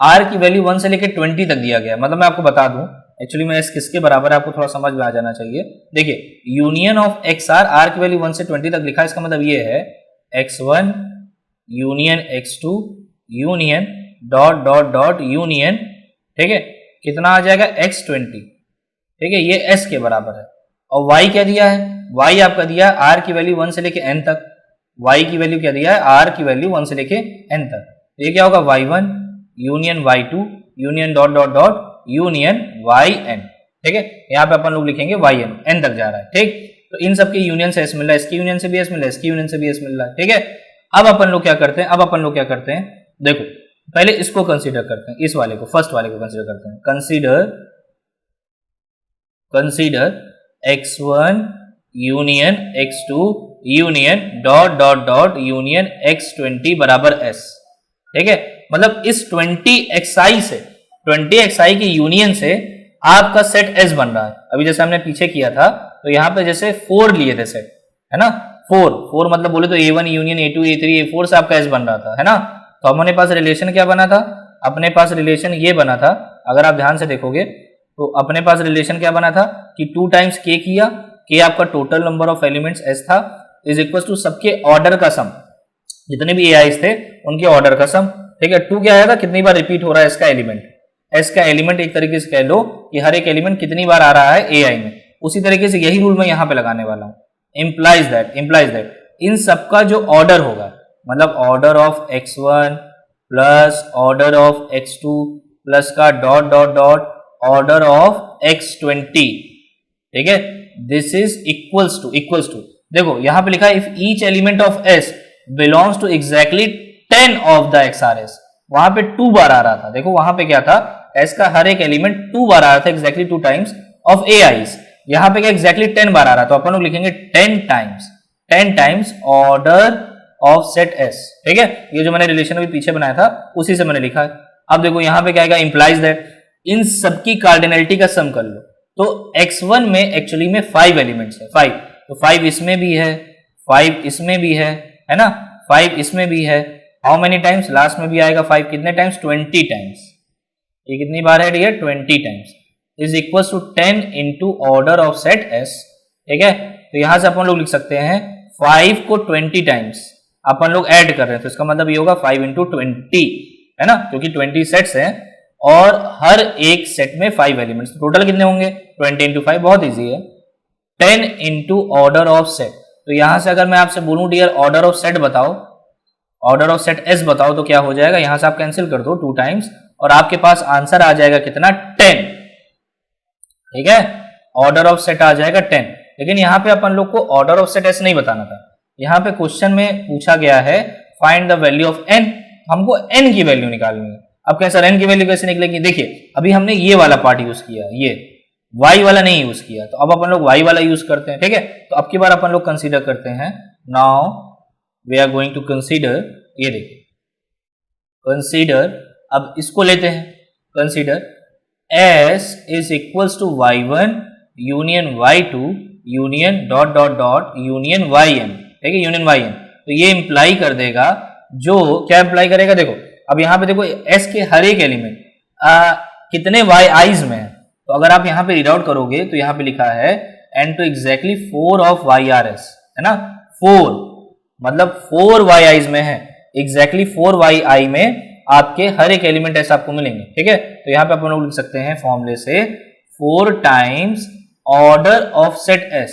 r की वैल्यू 1 से लेकर 20 तक दिया गया है। मतलब मैं आपको बता दूं एक्चुअली में s किसके बराबर है आपको थोड़ा समझ में आ जाना चाहिए। देखिए यूनियन ऑफ xr, r की वैल्यू 1 से 20 तक लिखा है, इसका मतलब ये है x1 union x2 union dot dot dot union, ठीक है, कितना आ जाएगा x20, ठीक है, ये s के बराबर है। और y क्या दिया है, y आपका दिया है r की वैल्यू 1 से लेके n तक, y की वैल्यू क्या दिया है, r की वैल्यू 1 से लेके n तक, ये क्या होगा y1 union y2 union dot dot dot union yn, ठीक है। यहाँ पे अपन लोग लिखेंगे yn, n तक जा रहा है, ठीक। तो इन सबके यूनियन से s मिल रहा है, इसकी यूनियन से भी s मिल रहा है, इसकी यूनियन से भी s मिल रहा है, ठीक है। अब अपन लोग क्या करते हैं, देखो पहले इसको कंसीडर करते हैं, इस वाले को, फर्स्ट वाले को कंसीडर करते हैं। Consider x1 union x2 union dot dot dot union x20 बराबर s, ठीक है। मतलब इस 20xi की यूनियन से आपका सेट s बन रहा है। अभी जैसे हमने पीछे किया था तो यहाँ पे जैसे 4 लिए थे सेट, है ना, 4 मतलब बोले तो a1 union a2 a3 a4 से आपका s बन रहा था, है ना। तो अपने पास रिलेशन क्या बना था, अपने पास रिलेशन ये बना था, अगर आप ध्यान से देखोगे तो अपने पास रिलेशन क्या बना था कि 2 टाइम्स k किया, k आपका total number of elements s था, इज इक्वल टू सबके ऑर्डर का सम, जितने भी AIs थे उनके ऑर्डर का सम, ठीक है। 2 क्या आया था, कितनी बार रिपीट हो रहा है s का एलिमेंट, एक तरीके से कह लो कि हर एक एलिमेंट कितनी बार आ रहा है AI में, उसी तरीके से यही रूल मैं यहाँ पे लगाने वाला हूँ। इम्प्लाइज दैट इन सबका जो ऑर्डर होगा, मतलब order of x1 plus order of x2 plus का dot dot dot order of x20, ठीक है, दिस इज इक्वल्स टू देखो यहाँ पे लिखा है if each element of s belongs to exactly 10 of the XRS, वहां पे 2 बार आ रहा था, देखो वहां पे क्या था, s का हर एक एलिमेंट 2 बार आ रहा था, एग्जैक्टली 2 टाइम्स ऑफ AIs, यहाँ पे क्या एग्जैक्टली 10 बार आ रहा, तो अपन लोग लिखेंगे 10 टाइम्स ऑफ सेट एस। ठीक है, ये जो मैंने रिलेशन अभी पीछे बनाया था उसी से मैंने लिखा है। अब देखो यहाँ पे क्या आएगा, इंप्लाइज दैट इन सबकी कार्डिनलिटी का सम कर लो। तो x1 में एक्चुअली में 5 एलिमेंट्स है, 5, तो 5 इसमें भी है, 5 इसमें भी है ना, 5 इसमें भी है। हाउ मेनी टाइम्स, लास्ट में भी आएगा 5, कितने टाइम्स, 20 टाइम्स। ये कितनी बार है dear, 20 times, is equal to 10 into order of set S. ठीक है, तो यहां से अपन लोग लिख सकते हैं 5 को 20 टाइम्स अपन लोग ऐड कर रहे हैं, तो इसका मतलब ये होगा 5 इंटू 20, है ना, क्योंकि 20 सेट्स हैं और हर एक सेट में 5 एलिमेंट्स, टोटल कितने होंगे 20 इंटू 5, बहुत ईजी है। 10 इंटू ऑर्डर ऑफ सेट, तो यहां से अगर मैं आपसे बोलूं डियर ऑर्डर ऑफ सेट बताओ, ऑर्डर ऑफ सेट एस बताओ, तो क्या हो जाएगा, यहां से आप कैंसिल कर दो 2 टाइम्स और आपके पास आंसर आ जाएगा कितना, 10। ठीक है, ऑर्डर ऑफ सेट आ जाएगा 10। लेकिन यहाँ पे अपन लोग को ऑर्डर ऑफ सेट एस नहीं बताना था, यहाँ पे क्वेश्चन में पूछा गया है find the value of N, हमको एन की वैल्यू निकालनी है। अब कैसे एन की वैल्यू कैसे निकलेगी, देखिए अभी हमने ये वाला पार्ट यूज किया, ये वाई वाला नहीं यूज किया, तो अब अपन लोग वाई वाला यूज करते हैं। ठीक है, तो अब की बार अपन लोग कंसीडर करते हैं, now we are going to consider, ये देखिए कंसीडर, अब इसको लेते हैं consider S is equals to y1 union y2 union dot dot dot union yn। ठीक है, यूनियन yn, तो ये इंप्लाई कर देगा, जो क्या इंप्लाई करेगा, देखो अब यहाँ पे देखो S के हर एक एलिमेंट कितने yi's में है, तो अगर आप यहाँ पे रीड आउट करोगे तो यहाँ पे लिखा है n to exactly 4 of yrs, है ना, 4 मतलब 4 yi's में है, एग्जैक्टली 4 yi में आपके हर एक एलिमेंट ऐसे आपको मिलेंगे। ठीक है, तो यहाँ पे अपन लोग लिख सकते हैं फॉर्मूले से 4 times order of set S,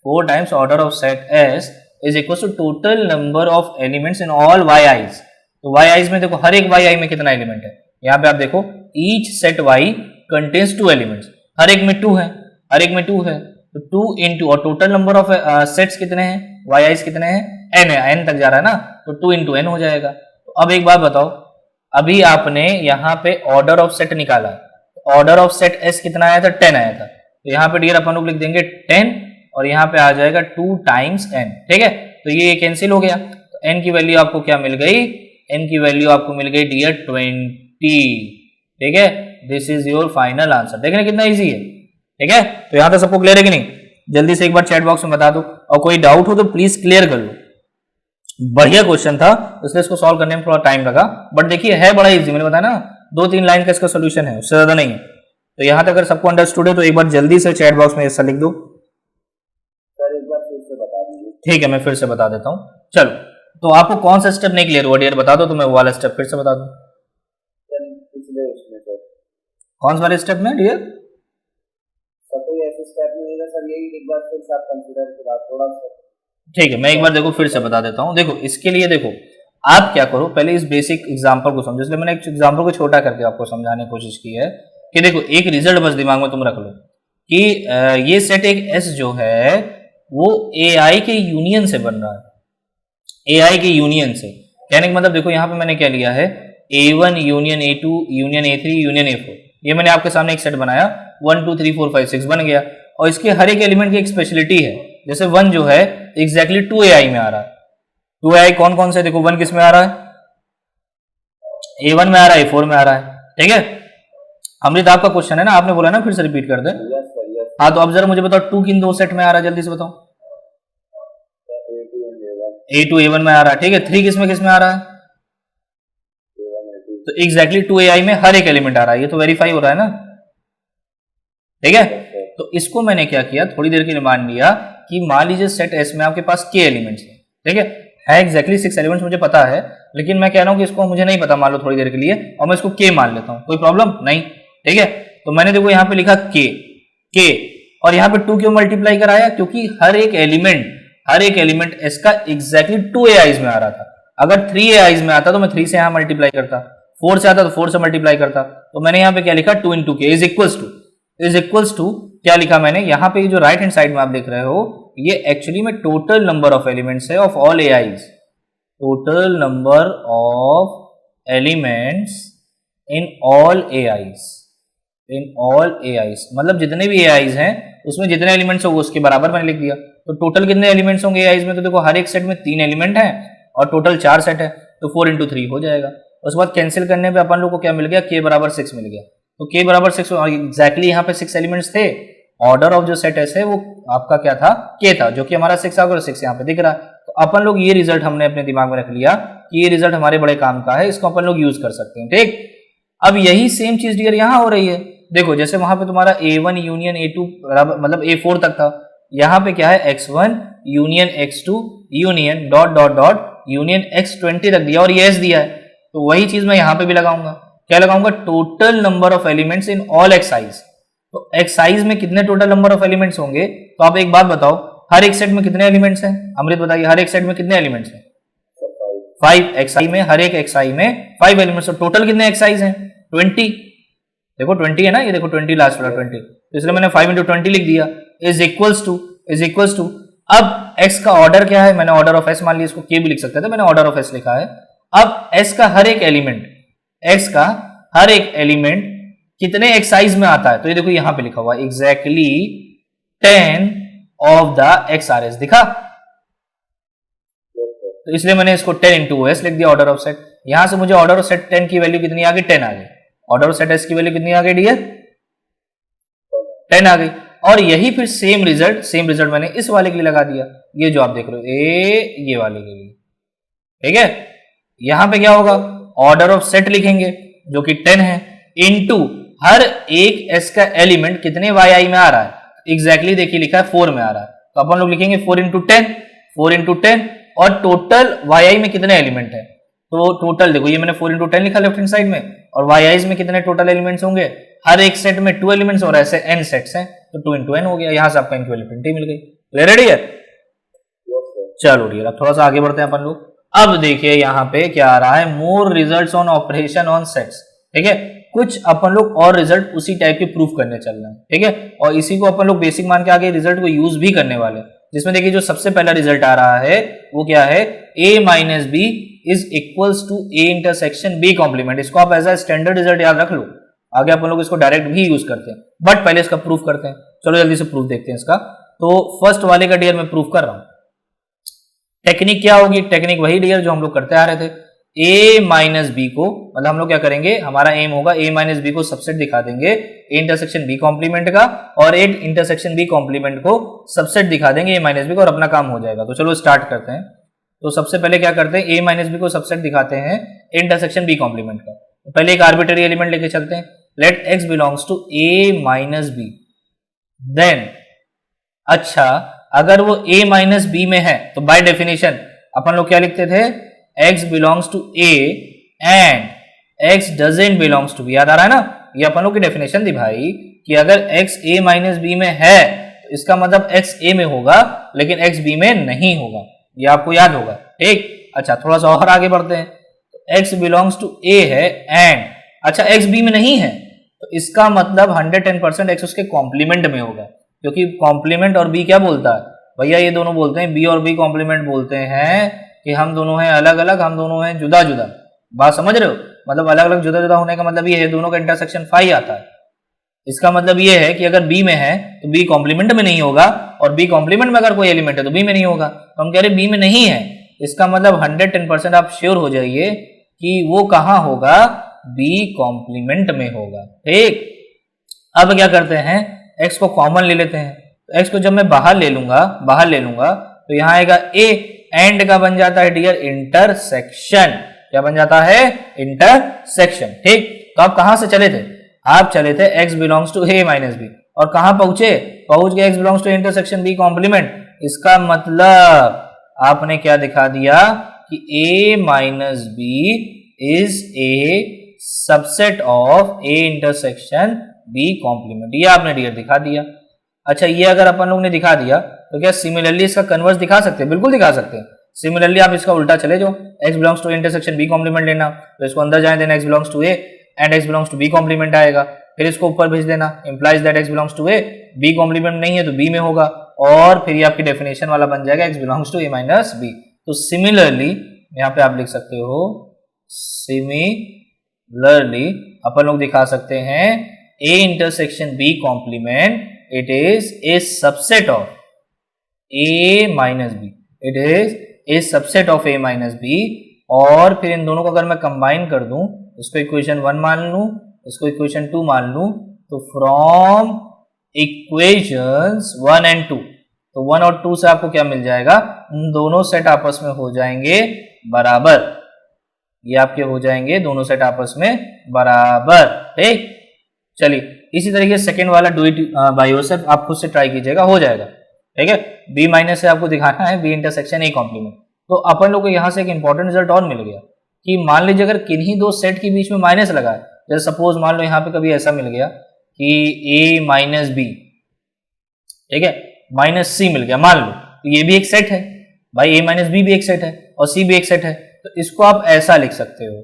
4 times order of set S is equal to total number of elements in all yi's। तो yi's में देखो हर एक yi में कितना एलिमेंट है, यहाँ पे आप देखो each set y contains 2 elements, हर एक में 2 है, हर एक में 2 है, तो 2 इंटू, और टोटल नंबर ऑफ सेट्स कितने हैं, yi's कितने हैं, n है, n तक जा रहा है ना, तो 2 इंटू n हो जाएगा। तो अब एक बात बताओ, अभी आपने यहाँ पे ऑर्डर ऑफ सेट निकाला, ऑर्डर ऑफ सेट एस कितना आया था, 10 आया था, तो यहाँ पे डियर अपन लोग लिख देंगे 10 और यहाँ पे आ जाएगा 2 टाइम्स n। ठीक है, तो ये कैंसिल हो गया, तो n की वैल्यू आपको क्या मिल गई, n की वैल्यू आपको मिल गई डियर 20। ठीक है, this is your final answer. देखने कितना इजी है। ठीक है, तो यहाँ तक सबको क्लियर है कि नहीं, जल्दी से एक बार चैट बॉक्स में बता दो, और कोई डाउट हो तो प्लीज क्लियर कर लो। बढ़िया क्वेश्चन था, इसलिए इसको सॉल्व करने में थोड़ा टाइम लगा, बट देखिए है बड़ा इजी, मैंने बताया ना 2-3 लाइन का इसका सोल्यूशन है, उससे ज्यादा नहीं है। तो यहाँ तक अगर सबको अंडरस्टूड है तो एक बार जल्दी से चैट बॉक्स में ऐसा लिख दो। सर एक बार फिर से बता दीजिए। ठीक है, मैं फिर से बता देता हूँ। चलो, तो आपको कौन सा स्टेप नहीं क्लियर हुआ डियर बता दो, तो मैं वो वाला स्टेप फिर से बता दूं। पिछले उसमें सर कौन सा वाले स्टेप में डियर, सर कोई ऐसे स्टेप नहीं है सर, यही एक बार फिर से आप कंसीडर करा थोड़ा सा। ठीक है, मैं एक बार देखो फिर से बता देता हूँ। देखो इसके लिए देखो आप क्या करो, पहले इस बेसिक एग्जांपल को समझो, इसलिए मैंने एक एग्जांपल को छोटा करके आपको समझाने की कोशिश की है कि देखो एक रिजल्ट बस दिमाग में तुम रख लो कि ये सेट एक एस जो है वो AI के यूनियन से बन रहा है, AI के यूनियन से। कहने का मतलब देखो यहाँ पे मैंने क्या लिया है, A1 union A2 union A3 union A4, ये मैंने आपके सामने एक सेट बनाया, 1 2 3 4 5 6 बन गया, और इसके हर एक एलिमेंट की एक स्पेशलिटी है। जैसे 1 जो है एग्जैक्टली 2 AI में आ रहा है, 2 AI कौन कौन से, देखो 1 किस में आ रहा है, A1 में आ रहा है, A4 में आ रहा है। ठीक है, अमृत आपका क्वेश्चन है ना, आपने बोला ना फिर से रिपीट कर दे। Yes sir yes. हाँ, तो अब जरा मुझे बताओ 2 किन 2 सेट में आ रहा है, जल्दी से बताओ। A2 A1 में आ रहा है। ठीक है, 3 किस में आ रहा है, तो एग्जैक्टली 2 AI में हर एक एलिमेंट आ रहा है, ये तो वेरीफाई हो रहा है ना। ठीक है, तो इसको मैंने क्या किया, थोड़ी देर के लिए मान लिया कि मान लीजिए सेट एस में आपके पास के एलिमेंट्स हैं। ठीक है एग्जैक्टली 6 एलिमेंट्स मुझे पता है, लेकिन मैं कह रहा हूं कि इसको मुझे नहीं पता, मान लो थोड़ी देर के लिए, और मैं इसको के मान लेता हूं, कोई प्रॉब्लम नहीं। ठीक है, तो मैंने देखो यहाँ पे लिखा के, और यहाँ पे 2 क्यों मल्टीप्लाई कराया, क्योंकि हर एक एलिमेंट एस का एग्जैक्टली 2 AIs में आ रहा था। अगर 3 AIs में आता तो मैं 3 से यहाँ मल्टीप्लाई करता, 4 से आता तो 4 से मल्टीप्लाई करता। तो मैंने यहाँ पे क्या लिखा, 2 इंटू के इज इक्वल्स टू क्या लिखा मैंने यहाँ पे, जो राइट हैंड साइड में आप देख रहे हो, ये एक्चुअली में टोटल नंबर ऑफ एलिमेंट्स है of all AIs, total number of elements in all AIs, मतलब जितने भी AIs हैं उसमें जितने एलिमेंट्स होंगे उसके बराबर मैंने लिख दिया। तो टोटल कितने एलिमेंट्स होंगे AIs में, तो देखो हर एक सेट में 3 एलिमेंट हैं और टोटल 4 सेट है तो 4 × 3 हो जाएगा। उसके बाद कैंसिल करने पे अपन लोग को क्या मिल गया, k बराबर 6 मिल गया। तो k बराबर 6 एग्जैक्टली यहाँ पे 6 एलिमेंट्स थे। ऑर्डर ऑफ जो सेट एस है वो आपका क्या था, k था, जो कि हमारा 6 आकर 6 यहाँ पे दिख रहा है। तो अपन लोग ये रिजल्ट हमने अपने दिमाग में रख लिया कि ये रिजल्ट हमारे बड़े काम का है, इसको अपन लोग यूज कर सकते हैं। ठीक, अब यही सेम चीज डियर यहाँ हो रही है। देखो जैसे वहां पे तुम्हारा a1 यूनियन a2 मतलब a4 तक था, यहाँ पे क्या है x1 union x2 union dot dot dot union x20 रख दिया और ये s दिया है। तो वही चीज मैं यहाँ पे भी लगाऊंगा, क्या लगाऊंगा, total number of elements in all excise. तो एक्साइज में कितने टोटल नंबर ऑफ एलिमेंट्स होंगे, तो आप एक बात बताओ, हर एक सेट में कितने एलिमेंट्स हैं, अमृत बताइए, हर एक सेट में कितने एलिमेंट्स हैं, 5। एक्साई में, हर एक एक्साई में 5 एलिमेंट्स। तो टोटल कितने एक्साइज हैं, 20। देखो 20 है ना, ये देखो 20 लास्ट वाला 20, तो इसलिए मैंने 5 × 20 लिख दिया, इज इक्वल्स टू। अब x का ऑर्डर क्या है, मैंने ऑर्डर ऑफ s मान लिया, इसको k भी लिख सकते थे, मैंने ऑर्डर ऑफ s लिखा है। अब s का हर एक एलिमेंट, x का हर एक एलिमेंट कितने एक्साइज में आता है, तो ये देखो यहां पे लिखा हुआ है एग्जैक्टली 10 ऑफ द XRS, दिखा। तो इसलिए मैंने इसको 10 × s लिख दिया, ऑर्डर ऑफ सेट। यहां से मुझे ऑर्डर ऑफ सेट 10 की वैल्यू कितनी आ गई, 10 आ गई। ऑर्डर ऑफ सेट s की वैल्यू कितनी आ गई डियर, 10 आ गई। और यही फिर सेम रिजल्ट मैंने इस वाले के लिए लगा दिया, ये जो आप देख रहे हो ये वाले के लिए। ठीक है, यहां पे क्या होगा, ऑर्डर ऑफ सेट लिखेंगे जो कि 10 है, इनटू हर एक s का एलिमेंट कितने yi में आ रहा है, एग्जैक्टली देखिए लिखा है 4 में आ रहा है, तो अपन लोग लिखेंगे 4 × 10 और टोटल yi में कितने एलिमेंट है, तो टोटल देखो ये मैंने 4 × 10 लिखा लेफ्ट हैंड साइड में, और yi's में कितने टोटल एलिमेंट्स होंगे, हर एक सेट में 2 एलिमेंट्स और ऐसे n सेट्स हैं, तो 2 × n हो गया। यहां से आपका इक्विवेलेंटी मिल गई। क्लियर है डियर? चलो डियर अब थोड़ा सा आगे बढ़ते हैं अपन लोग। अब देखिए यहाँ पे क्या आ रहा है, more results on operation on sets. ठीक है, कुछ अपन लोग और रिजल्ट उसी टाइप के प्रूफ करने चल रहे हैं। ठीक है, और इसी को अपन लोग बेसिक मान के आगे रिजल्ट को यूज भी करने वाले हैं, जिसमें देखिए जो सबसे पहला रिजल्ट आ रहा है वो क्या है, a - b is equals to a intersection b complement. इसको आप एज अ स्टैंडर्ड रिजल्ट याद रख लो, आगे अपन लोग इसको डायरेक्ट भी यूज करते हैं, बट पहले इसका प्रूफ करते हैं। चलो जल्दी से प्रूफ देखते हैं इसका। तो फर्स्ट वाले का डियर मैं प्रूफ कर रहा हूं। टेक्निक क्या होगी, टेक्निक वही डियर जो हम लोग करते आ रहे थे, a - b को, मतलब हम लोग क्या करेंगे, हमारा एम होगा a - b को सबसेट दिखा देंगे a इंटरसेक्शन b कॉम्प्लीमेंट का, और a इंटरसेक्शन b कॉम्प्लीमेंट को सबसेट दिखा देंगे a - b को, और अपना काम हो जाएगा। तो चलो स्टार्ट करते हैं। तो सबसे पहले क्या करते हैं, a - b को सबसेट दिखाते हैं a इंटरसेक्शन b कॉम्प्लीमेंट का। तो पहले एक आर्बिट्ररी एलिमेंट लेके चलते हैं, let x belongs to a - b। Then अच्छा, अगर वो a - b में है तो बाय डेफिनेशन अपन लोग क्या लिखते थे, x belongs to a and x doesn't belongs to b। याद आ रहा है ना, ये अपन लोग की डेफिनेशन थी भाई, कि अगर x a - b में है तो इसका मतलब x a में होगा लेकिन x b में नहीं होगा, ये आपको याद होगा। ठीक, अच्छा थोड़ा सा और आगे बढ़ते हैं। तो x बिलोंग्स टू a है एंड अच्छा x b में नहीं है, तो इसका मतलब 110% x उसके कॉम्प्लीमेंट में होगा, क्योंकि कॉम्प्लीमेंट और b क्या बोलता है भैया, ये दोनों बोलते हैं, b और b कॉम्प्लीमेंट बोलते हैं कि हम दोनों हैं अलग अलग, हम दोनों हैं जुदा जुदा। बात समझ रहे हो, मतलब अलग अलग जुदा जुदा होने का मतलब ये है दोनों का इंटरसेक्शन 5 आता है। इसका मतलब ये है कि अगर b में है तो b कॉम्प्लीमेंट में नहीं होगा, और b कॉम्प्लीमेंट में अगर कोई एलिमेंट है तो b में नहीं होगा। तो हम कह रहे b में नहीं है, इसका मतलब 110% आप श्योर हो जाइए कि वो कहां होगा, b कॉम्प्लीमेंट में होगा। ठीक, अब क्या करते हैं, x को कॉमन ले लेते हैं। तो x को जब मैं बाहर ले लूंगा तो यहां आएगा a, एंड का बन जाता है डियर इंटरसेक्शन। क्या बन जाता है, इंटरसेक्शन। ठीक, तो आप कहां से चले थे, आप चले थे x belongs to a - b, और कहां पहुंच गए x belongs to intersection b complement. इसका मतलब आपने क्या दिखा दिया कि a - b is a subset of a intersection b complement, ये आपने डियर दिखा दिया। अच्छा, ये अगर अपन लोग ने दिखा दिया तो क्या सिमिलरली इसका कन्वर्स दिखा सकते हैं, बिल्कुल दिखा सकते हैं। सिमिलरली आप इसका उल्टा चले जाओ, x belongs to intersection b complement लेना, तो इसको अंदर जाए देना x belongs to a and x belongs to b complement आएगा, फिर इसको ऊपर भेज देना, implies that x belongs to a, b complement नहीं है तो b में होगा, और फिर ये आपकी डेफिनेशन वाला बन जाएगा x belongs to a - b। तो सिमिलरली यहाँ पे आप लिख सकते हो, सिमिलरली अपन लोग दिखा सकते हैं a intersection b complement, it is a subset of a - b, it is is subset of a minus B, और फिर इन दोनों को अगर मैं कंबाइन कर दूं, इसको इक्वेशन 1 मान लूं, इसको इक्वेशन 2 मान लूं, तो फ्रॉम इक्वेशंस 1 एंड 2, तो 1 और 2 से आपको क्या मिल जाएगा, उन दोनों सेट आपस में हो जाएंगे बराबर, ये आपके हो जाएंगे दोनों सेट आपस में बराबर। ठीक, चलिए इसी तरीके से सेकेंड वाला डू इट बाय योरसेल्फ, आप खुद से ट्राई कीजिएगा, हो जाएगा। ठीक है, बी माइनस से आपको दिखाना है बी इंटरसेक्शन ए कॉम्प्लीमेंट। तो अपन लोग को यहाँ से एक इंपॉर्टेंट रिजल्ट और मिल गया कि मान लीजिए अगर किन्हीं दो सेट के बीच में माइनस लगा है, जैसे सपोज मान लो यहाँ पे कभी ऐसा मिल गया कि ए माइनस बी, ठीक है, माइनस सी मिल गया मान लो, तो ये भी एक सेट है भाई, ए माइनस बी भी एक सेट है और सी भी एक सेट है। तो इसको आप ऐसा लिख सकते हो,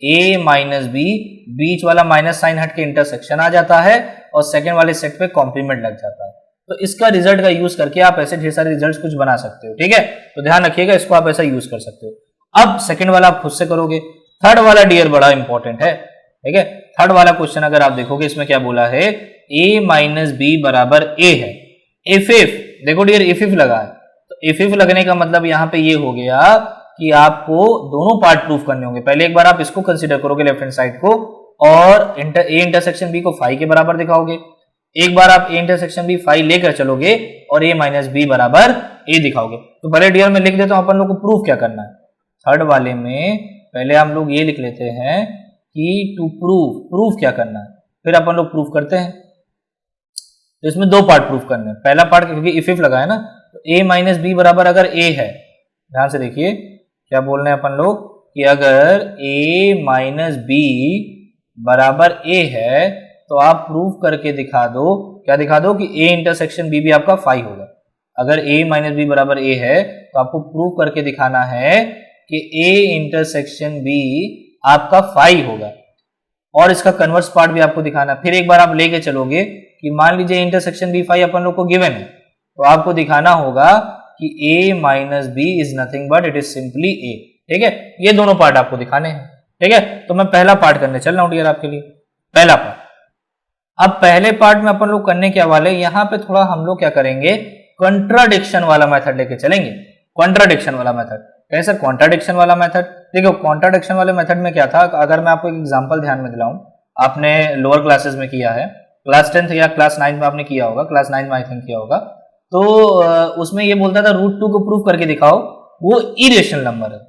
ए माइनस बी, बीच वाला माइनस साइन हट के इंटरसेक्शन आ जाता है और सेकंड वाले सेट पे कॉम्प्लीमेंट लग जाता है। तो इसका रिजल्ट का यूज करके आप ऐसे ढेर सारे रिजल्ट्स कुछ बना सकते हो। ठीक है, तो ध्यान रखिएगा, इसको आप ऐसा यूज कर सकते हो। अब सेकंड वाला आप खुद से करोगे। थर्ड वाला डियर बड़ा इंपॉर्टेंट है। ठीक है, थर्ड वाला क्वेश्चन अगर आप देखोगे, इसमें क्या बोला है, ए माइनस बी बराबर ए है। इफ देखो डियर, इफ लगा है, तो इफ लगने का मतलब यहाँ पे ये हो गया कि आपको दोनों पार्ट प्रूफ करने होंगे। पहले एक बार आप इसको कंसीडर करोगे लेफ्ट हैंड साइड को, और ए इंटरसेक्शन बी को फाई के बराबर दिखाओगे। एक बार आप ए इंटरसेक्शन बी फाई लेकर चलोगे और ए माइनस बी बराबर ए दिखाओगे। तो पहले डियर में लिख देता हूं अपन लोग को प्रूफ क्या करना है। थर्ड वाले में पहले हम लोग ये लिख लेते हैं कि टू प्रूफ क्या करना है, फिर अपन लोग प्रूफ करते हैं। तो इसमें दो पार्ट प्रूफ करने हैं। पहला पार्ट क्योंकि इफ लगा है ना, तो ए माइनस बी बराबर अगर ए है, ध्यान से देखिए क्या बोल रहे हैं अपन लोग कि अगर a माइनस बी बराबर a है, तो आप प्रूफ करके दिखा दो, क्या दिखा दो कि a इंटरसेक्शन b भी आपका फाई होगा। अगर a माइनस बी बराबर a है, तो आपको प्रूफ करके दिखाना है कि a इंटरसेक्शन b आपका फाई होगा, और इसका कन्वर्स पार्ट भी आपको दिखाना। फिर एक बार आप लेके चलोगे कि मान लीजिए इंटरसेक्शन b फाई अपन लोग को गिवन है, तो आपको दिखाना होगा कि a minus B is nothing but it is simply a। ठीक है, ये दोनों पार्ट आपको दिखाने हैं। ठीक है, तो मैं पहला पार्ट करने चल रहा हूं डियर आपके लिए, पहला पार्ट। अब पहले पार्ट में अपन लोग करने क्या वाले, यहां पे थोड़ा हम लोग क्या करेंगे, कंट्राडिक्शन वाला मेथड लेके चलेंगे। कंट्राडिक्शन वाला मेथड कैसे, कॉन्ट्राडिक्शन वाला मेथड। देखो कॉन्ट्राडिक्शन वाले मेथड में क्या था, अगर मैं आपको एक एग्जांपल ध्यान में दिलाऊं, आपने लोअर क्लासेस में किया है, क्लास 10th या क्लास 9 में आपने किया होगा, क्लास 9 में आई थिंक किया होगा। तो उसमें ये बोलता था रूट 2 को प्रूव करके दिखाओ, वो इरेशनल नंबर है।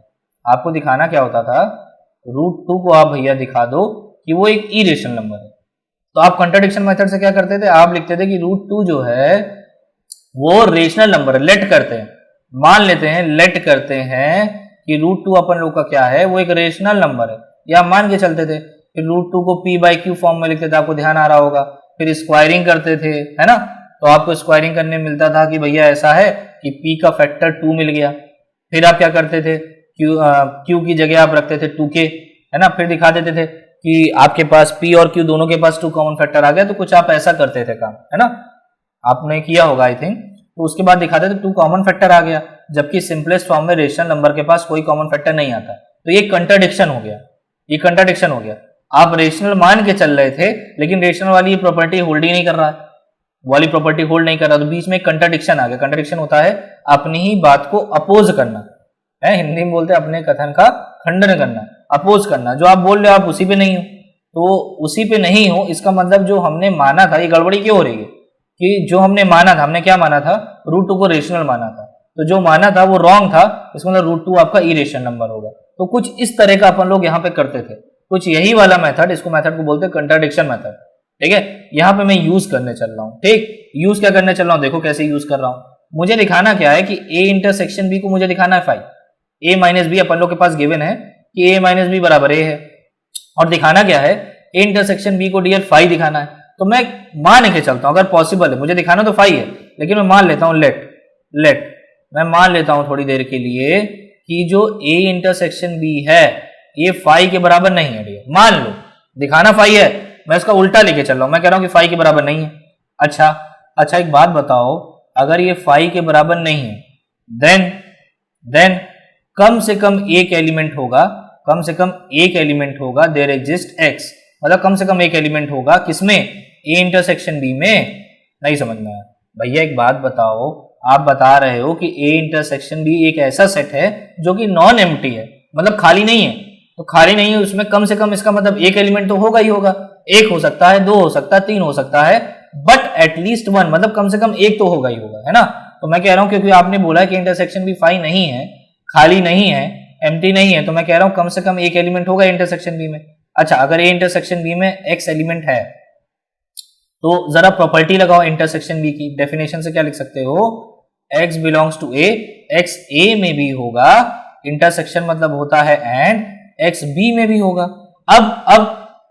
आपको दिखाना क्या होता था, रूट 2 को आप भैया दिखा दो कि वो एक इरेशनल नंबर है। तो आप कंट्राडिक्शन मेथड से क्या करते थे, आप लिखते थे कि रूट 2 जो है वो रेशनल नंबर है। लेट करते हैं, मान लेते हैं, लेट करते हैं कि रूट 2 अपन लोग का क्या है, वो एक रेशनल नंबर है, या मान के चलते थे। फिर रूट 2 को p बाई क्यू फॉर्म में लिखते थे, आपको ध्यान आ रहा होगा। फिर स्क्वायरिंग करते थे, है ना, तो आपको स्क्वायरिंग करने मिलता था कि भैया ऐसा है कि p का फैक्टर 2 मिल गया। फिर आप क्या करते थे, q की जगह आप रखते थे 2k, है ना, फिर दिखा देते थे कि आपके पास p और q दोनों के पास 2 कॉमन फैक्टर आ गया। तो कुछ आप ऐसा करते थे काम, है ना, आपने किया होगा आई थिंक। तो उसके बाद दिखाते थे 2 कॉमन फैक्टर आ गया, जबकि सिंपलेस्ट फॉर्म में रेशनल नंबर के पास कोई कॉमन फैक्टर नहीं आता। तो ये कंट्राडिक्शन हो गया, ये कंट्राडिक्शन हो गया। आप रेशनल मान के चल रहे थे, लेकिन रेशनल वाली ये प्रॉपर्टी होल्ड ही नहीं कर रहा है, वाली प्रॉपर्टी होल्ड नहीं कर रहा, तो बीच में कंट्राडिक्शन आ गया। कंट्राडिक्शन होता है अपनी ही बात को अपोज करना, है हिंदी में बोलते हैं अपने कथन का खंडन करना, अपोज करना। जो आप बोल रहे हो आप उसी पे नहीं हो, तो उसी पे नहीं हो इसका मतलब जो हमने माना था, ये गड़बड़ी क्यों हो रही है कि जो हमने माना था, हमने क्या माना था, रूट 2 को रेशनल माना था, तो जो माना था वो रॉन्ग था, इसका मतलब रूट 2 आपका इरेशनल नंबर होगा। तो कुछ इस तरह का अपन लोग यहाँ पे करते थे, कुछ यही वाला मेथड, इसको मेथड को बोलते हैं कंट्राडिक्शन मेथड। ठीक है, यहाँ पे मैं यूज करने चल रहा हूँ। ठीक, यूज क्या करने चल रहा हूँ, देखो कैसे यूज कर रहा हूँ। मुझे दिखाना क्या है कि a इंटरसेक्शन b को मुझे दिखाना है फाई, a माइनस बी अपन लोग के पास गिवन है कि a माइनस बी बराबर a है, और दिखाना क्या है, a इंटरसेक्शन b को डियर फाई दिखाना है। तो मैं मान के चलता हूँ, अगर पॉसिबल है, मुझे दिखाना तो फाई है, लेकिन मैं मान लेता हूँ लेट मैं मान लेता हूँ थोड़ी देर के लिए कि जो a इंटरसेक्शन b है ये फाई के बराबर नहीं है डियर। मान लो दिखाना फाई है, मैं इसका उल्टा लेके चल रहा हूं, मैं कह रहा हूं कि फाई के बराबर नहीं है। अच्छा एक बात बताओ, अगर ये फाई के बराबर नहीं है देन कम से कम एक एलिमेंट होगा, कम से कम एक एलिमेंट होगा, देयर एग्जिस्ट x, मतलब कम से कम एक एलिमेंट होगा किसमें, a इंटरसेक्शन b में। नहीं समझ में आया भैया, एक बात बताओ, आप बता रहे हो कि ए इंटरसेक्शन बी एक ऐसा सेट है जो कि नॉन एम्प्टी है, मतलब खाली नहीं है। तो खाली नहीं है उसमें कम से कम इसका मतलब एक एलिमेंट तो होगा ही होगा, एक हो सकता है, दो हो सकता है, तीन हो सकता है, बट एटलीस्ट वन, मतलब कम से कम एक तो होगा ही होगा, है ना। तो मैं कह रहा हूं क्योंकि आपने बोला है कि इंटरसेक्शन बी फाई नहीं है, खाली नहीं है, एम्प्टी नहीं है, तो मैं कह रहा हूं कम से कम एक एलिमेंट होगा इंटरसेक्शन बी में। अच्छा, अगर ए इंटरसेक्शन बी में एक्स एलिमेंट है तो जरा प्रॉपर्टी लगाओ इंटरसेक्शन बी की। डेफिनेशन से क्या लिख सकते हो, x belongs to A, x A में भी होगा, इंटरसेक्शन मतलब होता है एंड x बी में भी होगा। अब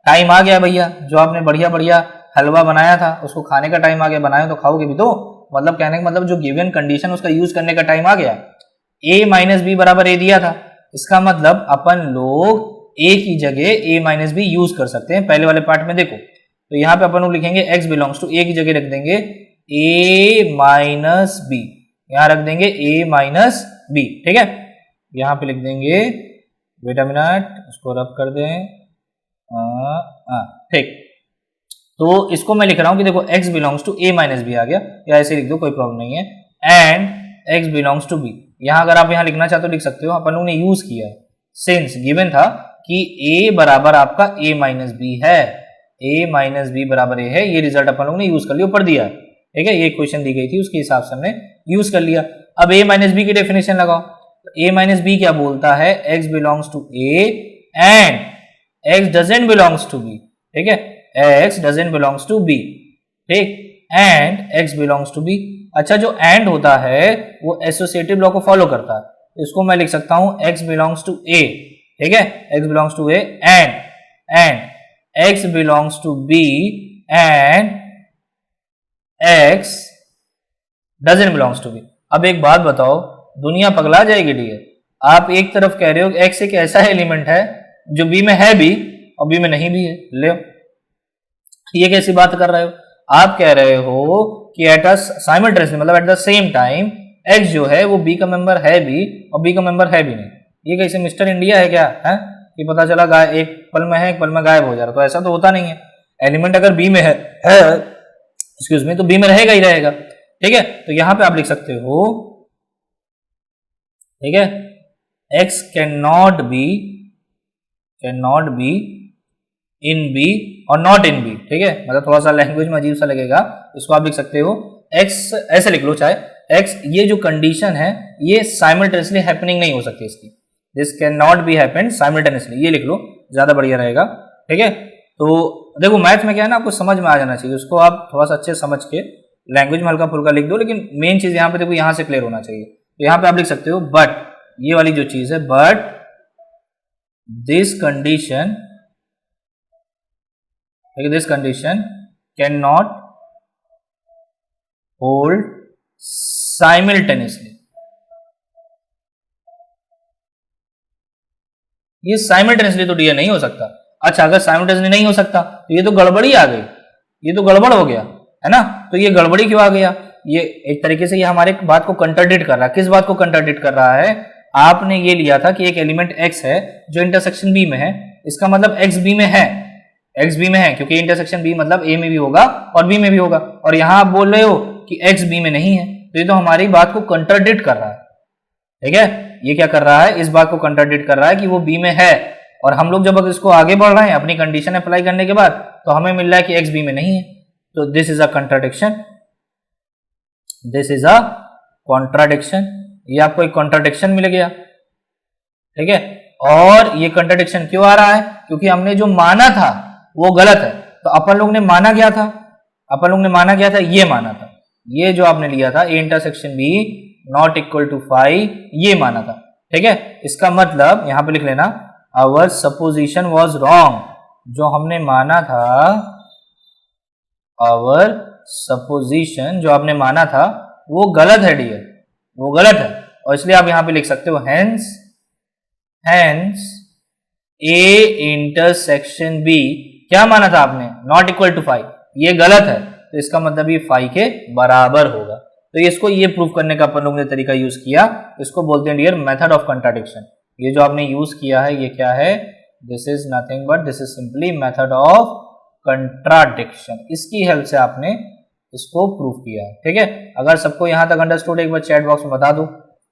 टाइम आ गया भैया, जो आपने बढ़िया बढ़िया हलवा बनाया था उसको खाने का टाइम आ गया, बनाए तो खाओगे भी तो, मतलब कहने का मतलब जो गिवन कंडीशन उसका यूज करने का टाइम आ गया। a माइनस बी बराबर a दिया था, इसका मतलब अपन लोग a की जगह a माइनस बी यूज कर सकते हैं। पहले वाले पार्ट में देखो, तो यहाँ पे अपन लोग लिखेंगे x बिलोंग्स टू a की जगह रख देंगे a माइनस बी, यहाँ रख देंगे a माइनस बी, ठीक है। यहाँ पे लिख देंगे, वेट अ मिनट, उसको रब कर दें, ठीक। तो इसको मैं लिख रहा हूं कि देखो x belongs to a minus B आ गया, या ऐसे लिख दो, कोई प्रॉब्लम नहीं है, and x belongs to b। यहाँ अगर आप यहाँ लिखना चाहते हो लिख सकते हो, अपन लोगों ने यूज किया है सिंस गिवन था कि a बराबर आपका a माइनस बी है, a माइनस बी बराबर a है, ये रिजल्ट अपन लोगों ने यूज कर लिया, ऊपर दिया, ठीक है। ये क्वेश्चन दी गई थी उसके हिसाब से हमने यूज कर लिया। अब a माइनस बी की डेफिनेशन लगाओ, a माइनस बी क्या बोलता है, x belongs to a and x doesn't belongs to b, ठीक है, x doesn't belongs to b, ठीक, and x belongs to b। अच्छा, जो एंड होता है वो एसोसिएटिव लॉ को फॉलो करता है, इसको मैं लिख सकता हूं x बिलोंग्स टू a, ठीक है, x belongs to a and x belongs to b and x doesn't belongs to b। अब एक बात बताओ, दुनिया पगला जाएगी डियर, आप एक तरफ कह रहे हो x एक ऐसा एलिमेंट है जो b में है भी और b में नहीं भी है, ले ये कैसी बात कर रहे हो। आप कह रहे हो कि एट साइमल्टेनियसली, मतलब at the same time x जो है वो b का मेंबर है भी और b का मेंबर है भी नहीं। ये कैसे मिस्टर इंडिया है क्या है कि पता चला एक पल में है एक पल में गायब हो जा रहा, तो ऐसा तो होता नहीं है। एलिमेंट अगर b में है एक्सक्यूज मी, तो b में रहेगा ही रहेगा, ठीक है। तो यहां पे आप लिख सकते हो, ठीक है, x can not be in b और नॉट इन b, ठीक है, मतलब थोड़ा सा लैंग्वेज में अजीब सा लगेगा, इसको आप लिख सकते हो x, ऐसे लिख लो चाहे x, ये जो कंडीशन है ये साइमल्टेनियसली हैपनिंग नहीं हो सकती इसकी, this can not be happened simultaneously, ये लिख लो, ज्यादा बढ़िया रहेगा, ठीक है। तो देखो मैथ में क्या है ना, आपको समझ में आ जाना चाहिए, उसको आप थोड़ा सा अच्छे समझ के लैंग्वेज में हल्का फुल्का लिख दो, लेकिन मेन चीज यहाँ पे देखो यहाँ से क्लियर होना चाहिए। तो यहाँ पे आप लिख सकते हो बट, ये वाली जो चीज है, but this condition, this condition cannot hold simultaneously, ये साइमल्टेनियसली तो डियर नहीं हो सकता। अच्छा, अगर साइमल्टेनियसली नहीं हो सकता तो ये तो गड़बड़ी आ गई, ये तो गड़बड़ हो गया, है ना। तो ये गड़बड़ी क्यों आ गया, ये एक तरीके से ये हमारे बात को कंट्राडिक्ट कर रहा है। किस बात को कंट्राडिक्ट कर रहा है, आपने ये लिया था कि एक एलिमेंट x है जो इंटरसेक्शन b में है, इसका मतलब x b में है, x b में है, क्योंकि इंटरसेक्शन b मतलब a में भी होगा और b में भी होगा, और यहां आप बोल रहे हो कि x b में नहीं है, तो ये तो हमारी बात को कंट्राडिक्ट कर रहा है, ठीक है। ये क्या कर रहा है, इस बात को कंट्राडिक्ट कर रहा है कि वो b में है, और हम लोग जब इसको आगे बढ़ रहे हैं अपनी कंडीशन अप्लाई करने के बाद, तो हमें मिल रहा है कि x b में नहीं है, तो this is a contradiction, this is a contradiction, ये आपको एक कॉन्ट्राडिक्शन मिल गया, ठीक है। और ये कंट्राडिक्शन क्यों आ रहा है, क्योंकि हमने जो माना था वो गलत है। तो अपन लोग ने माना क्या था, अपन लोग ने माना क्या था, ये माना था, ये जो आपने लिया था A intersection B not equal to phi, ये माना था, ठीक है। इसका मतलब यहां पे लिख लेना, आवर सपोजिशन वाज रॉन्ग, जो हमने माना था, आवर सपोजिशन जो आपने माना था वो गलत है डियर, वो गलत है, और इसलिए आप यहां पे लिख सकते हो हेंस ए इंटरसेक्शन बी, क्या माना था आपने, नॉट इक्वल टू फाई, ये गलत है, तो इसका मतलब ये फाई के बराबर होगा। तो इसको ये प्रूव करने का अपन लोगों ने तरीका यूज किया, इसको बोलते हैं डियर मेथड ऑफ कंट्राडिक्शन। ये जो आपने यूज किया है ये क्या है, this is nothing but this is simply method of contradiction. इसकी हेल्प से आपने इसको प्रूव किया है। ठीक है, अगर सबको यहां तक अंडरस्टूड एक बार चैट बॉक्स में बता दो,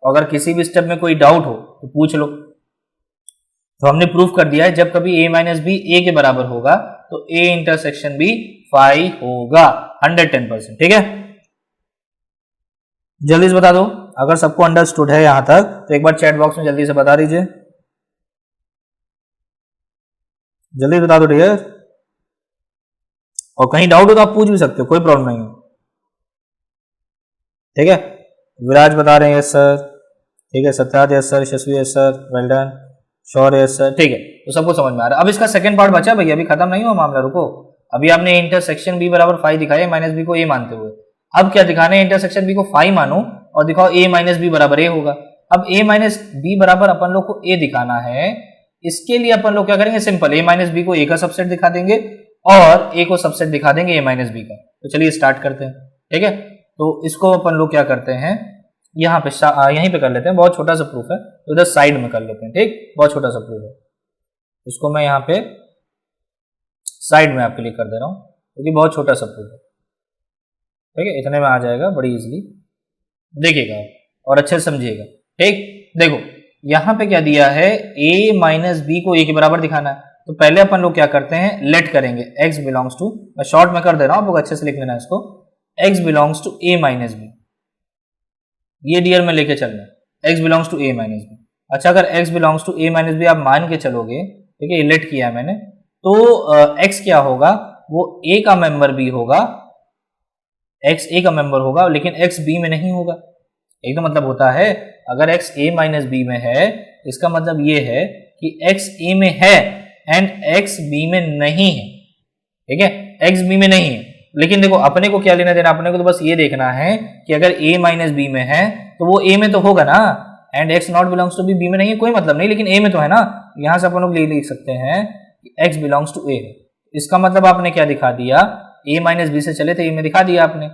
और अगर किसी भी स्टेप में कोई डाउट हो तो पूछ लो। तो हमने प्रूव कर दिया है जब कभी a माइनस बी ए के बराबर होगा तो a इंटरसेक्शन बी फाई होगा 110%। ठीक है, जल्दी से बता दो अगर सबको अंडरस्टूड है यहां तक, तो एक बार चैट बॉक्स में जल्दी से बता दीजिए, जल्दी बता दो डियर। और कहीं डाउट हो तो आप पूछ भी सकते हो, कोई प्रॉब्लम नहीं है। ठीक है, विराज बता रहे हैं यस सर, ठीक है, Satyarth yes sir, Yashasvi yes sir, well done, sure yes sir. ठीक है, तो सबको समझ में आ रहा है। अब इसका सेकंड पार्ट बचा भैया, अभी खत्म नहीं हुआ मामला, रुको। अभी आपने इंटरसेक्शन बी बराबर फाई दिखाया माइनस बी को ए मानते हुए, अब क्या दिखाना है, इंटरसेक्शन बी को फाई मानो और दिखाओ ए माइनस बी बराबर ए होगा। अब ए माइनस बी बराबर अपन लोग को ए दिखाना है, इसके लिए अपन लोग क्या करेंगे, सिंपल, ए माइनस बी को ए का सबसेट दिखा देंगे और ए को सबसेट दिखा देंगे ए माइनस बी का। तो चलिए स्टार्ट करते हैं। ठीक है, तो इसको अपन लोग क्या करते हैं, यहाँ पे यहीं पे कर लेते हैं, बहुत छोटा सा प्रूफ है तो इधर साइड में कर लेते हैं। ठीक, बहुत छोटा सा प्रूफ है, इसको मैं यहाँ पे साइड में आपके लिए कर दे रहा हूँ क्योंकि बहुत छोटा सा प्रूफ है। ठीक है, इतने में आ जाएगा बड़ी इजीली, देखिएगा आप और अच्छे से समझिएगा। ठीक, देखो यहाँ पे क्या दिया है, a माइनस बी को a के बराबर दिखाना है, तो पहले अपन लोग क्या करते हैं, लेट करेंगे x बिलोंग्स टू, मैं शॉर्ट में कर दे रहा हूँ, आप लोग अच्छे से लिख लेना इसको, x belongs to a minus B, ये डियर में लेके चलना है, x belongs to a minus B. अच्छा, अगर x belongs to a minus B आप मान के चलोगे, ठीक है, ये लेट किया है मैंने, तो x क्या होगा, वो a का मेंबर भी होगा, x a का मेंबर होगा, लेकिन x b में नहीं होगा। एक तो मतलब होता है अगर x a माइनस बी में है, इसका मतलब ये है कि x a में है एंड x b में नहीं है। ठीक है, x b में नहीं है, लेकिन देखो अपने को क्या लेना देना, अपने को तो बस ये देखना है कि अगर a माइनस बी में है तो वो a में तो होगा ना, and x not belongs to b में नहीं है, कोई मतलब नहीं, लेकिन a में तो है ना। यहां से अपन लोग लिख सकते हैं कि x बिलोंग्स टू a। इसका मतलब आपने क्या दिखा दिया, a माइनस बी से चले थे a में दिखा दिया आपने,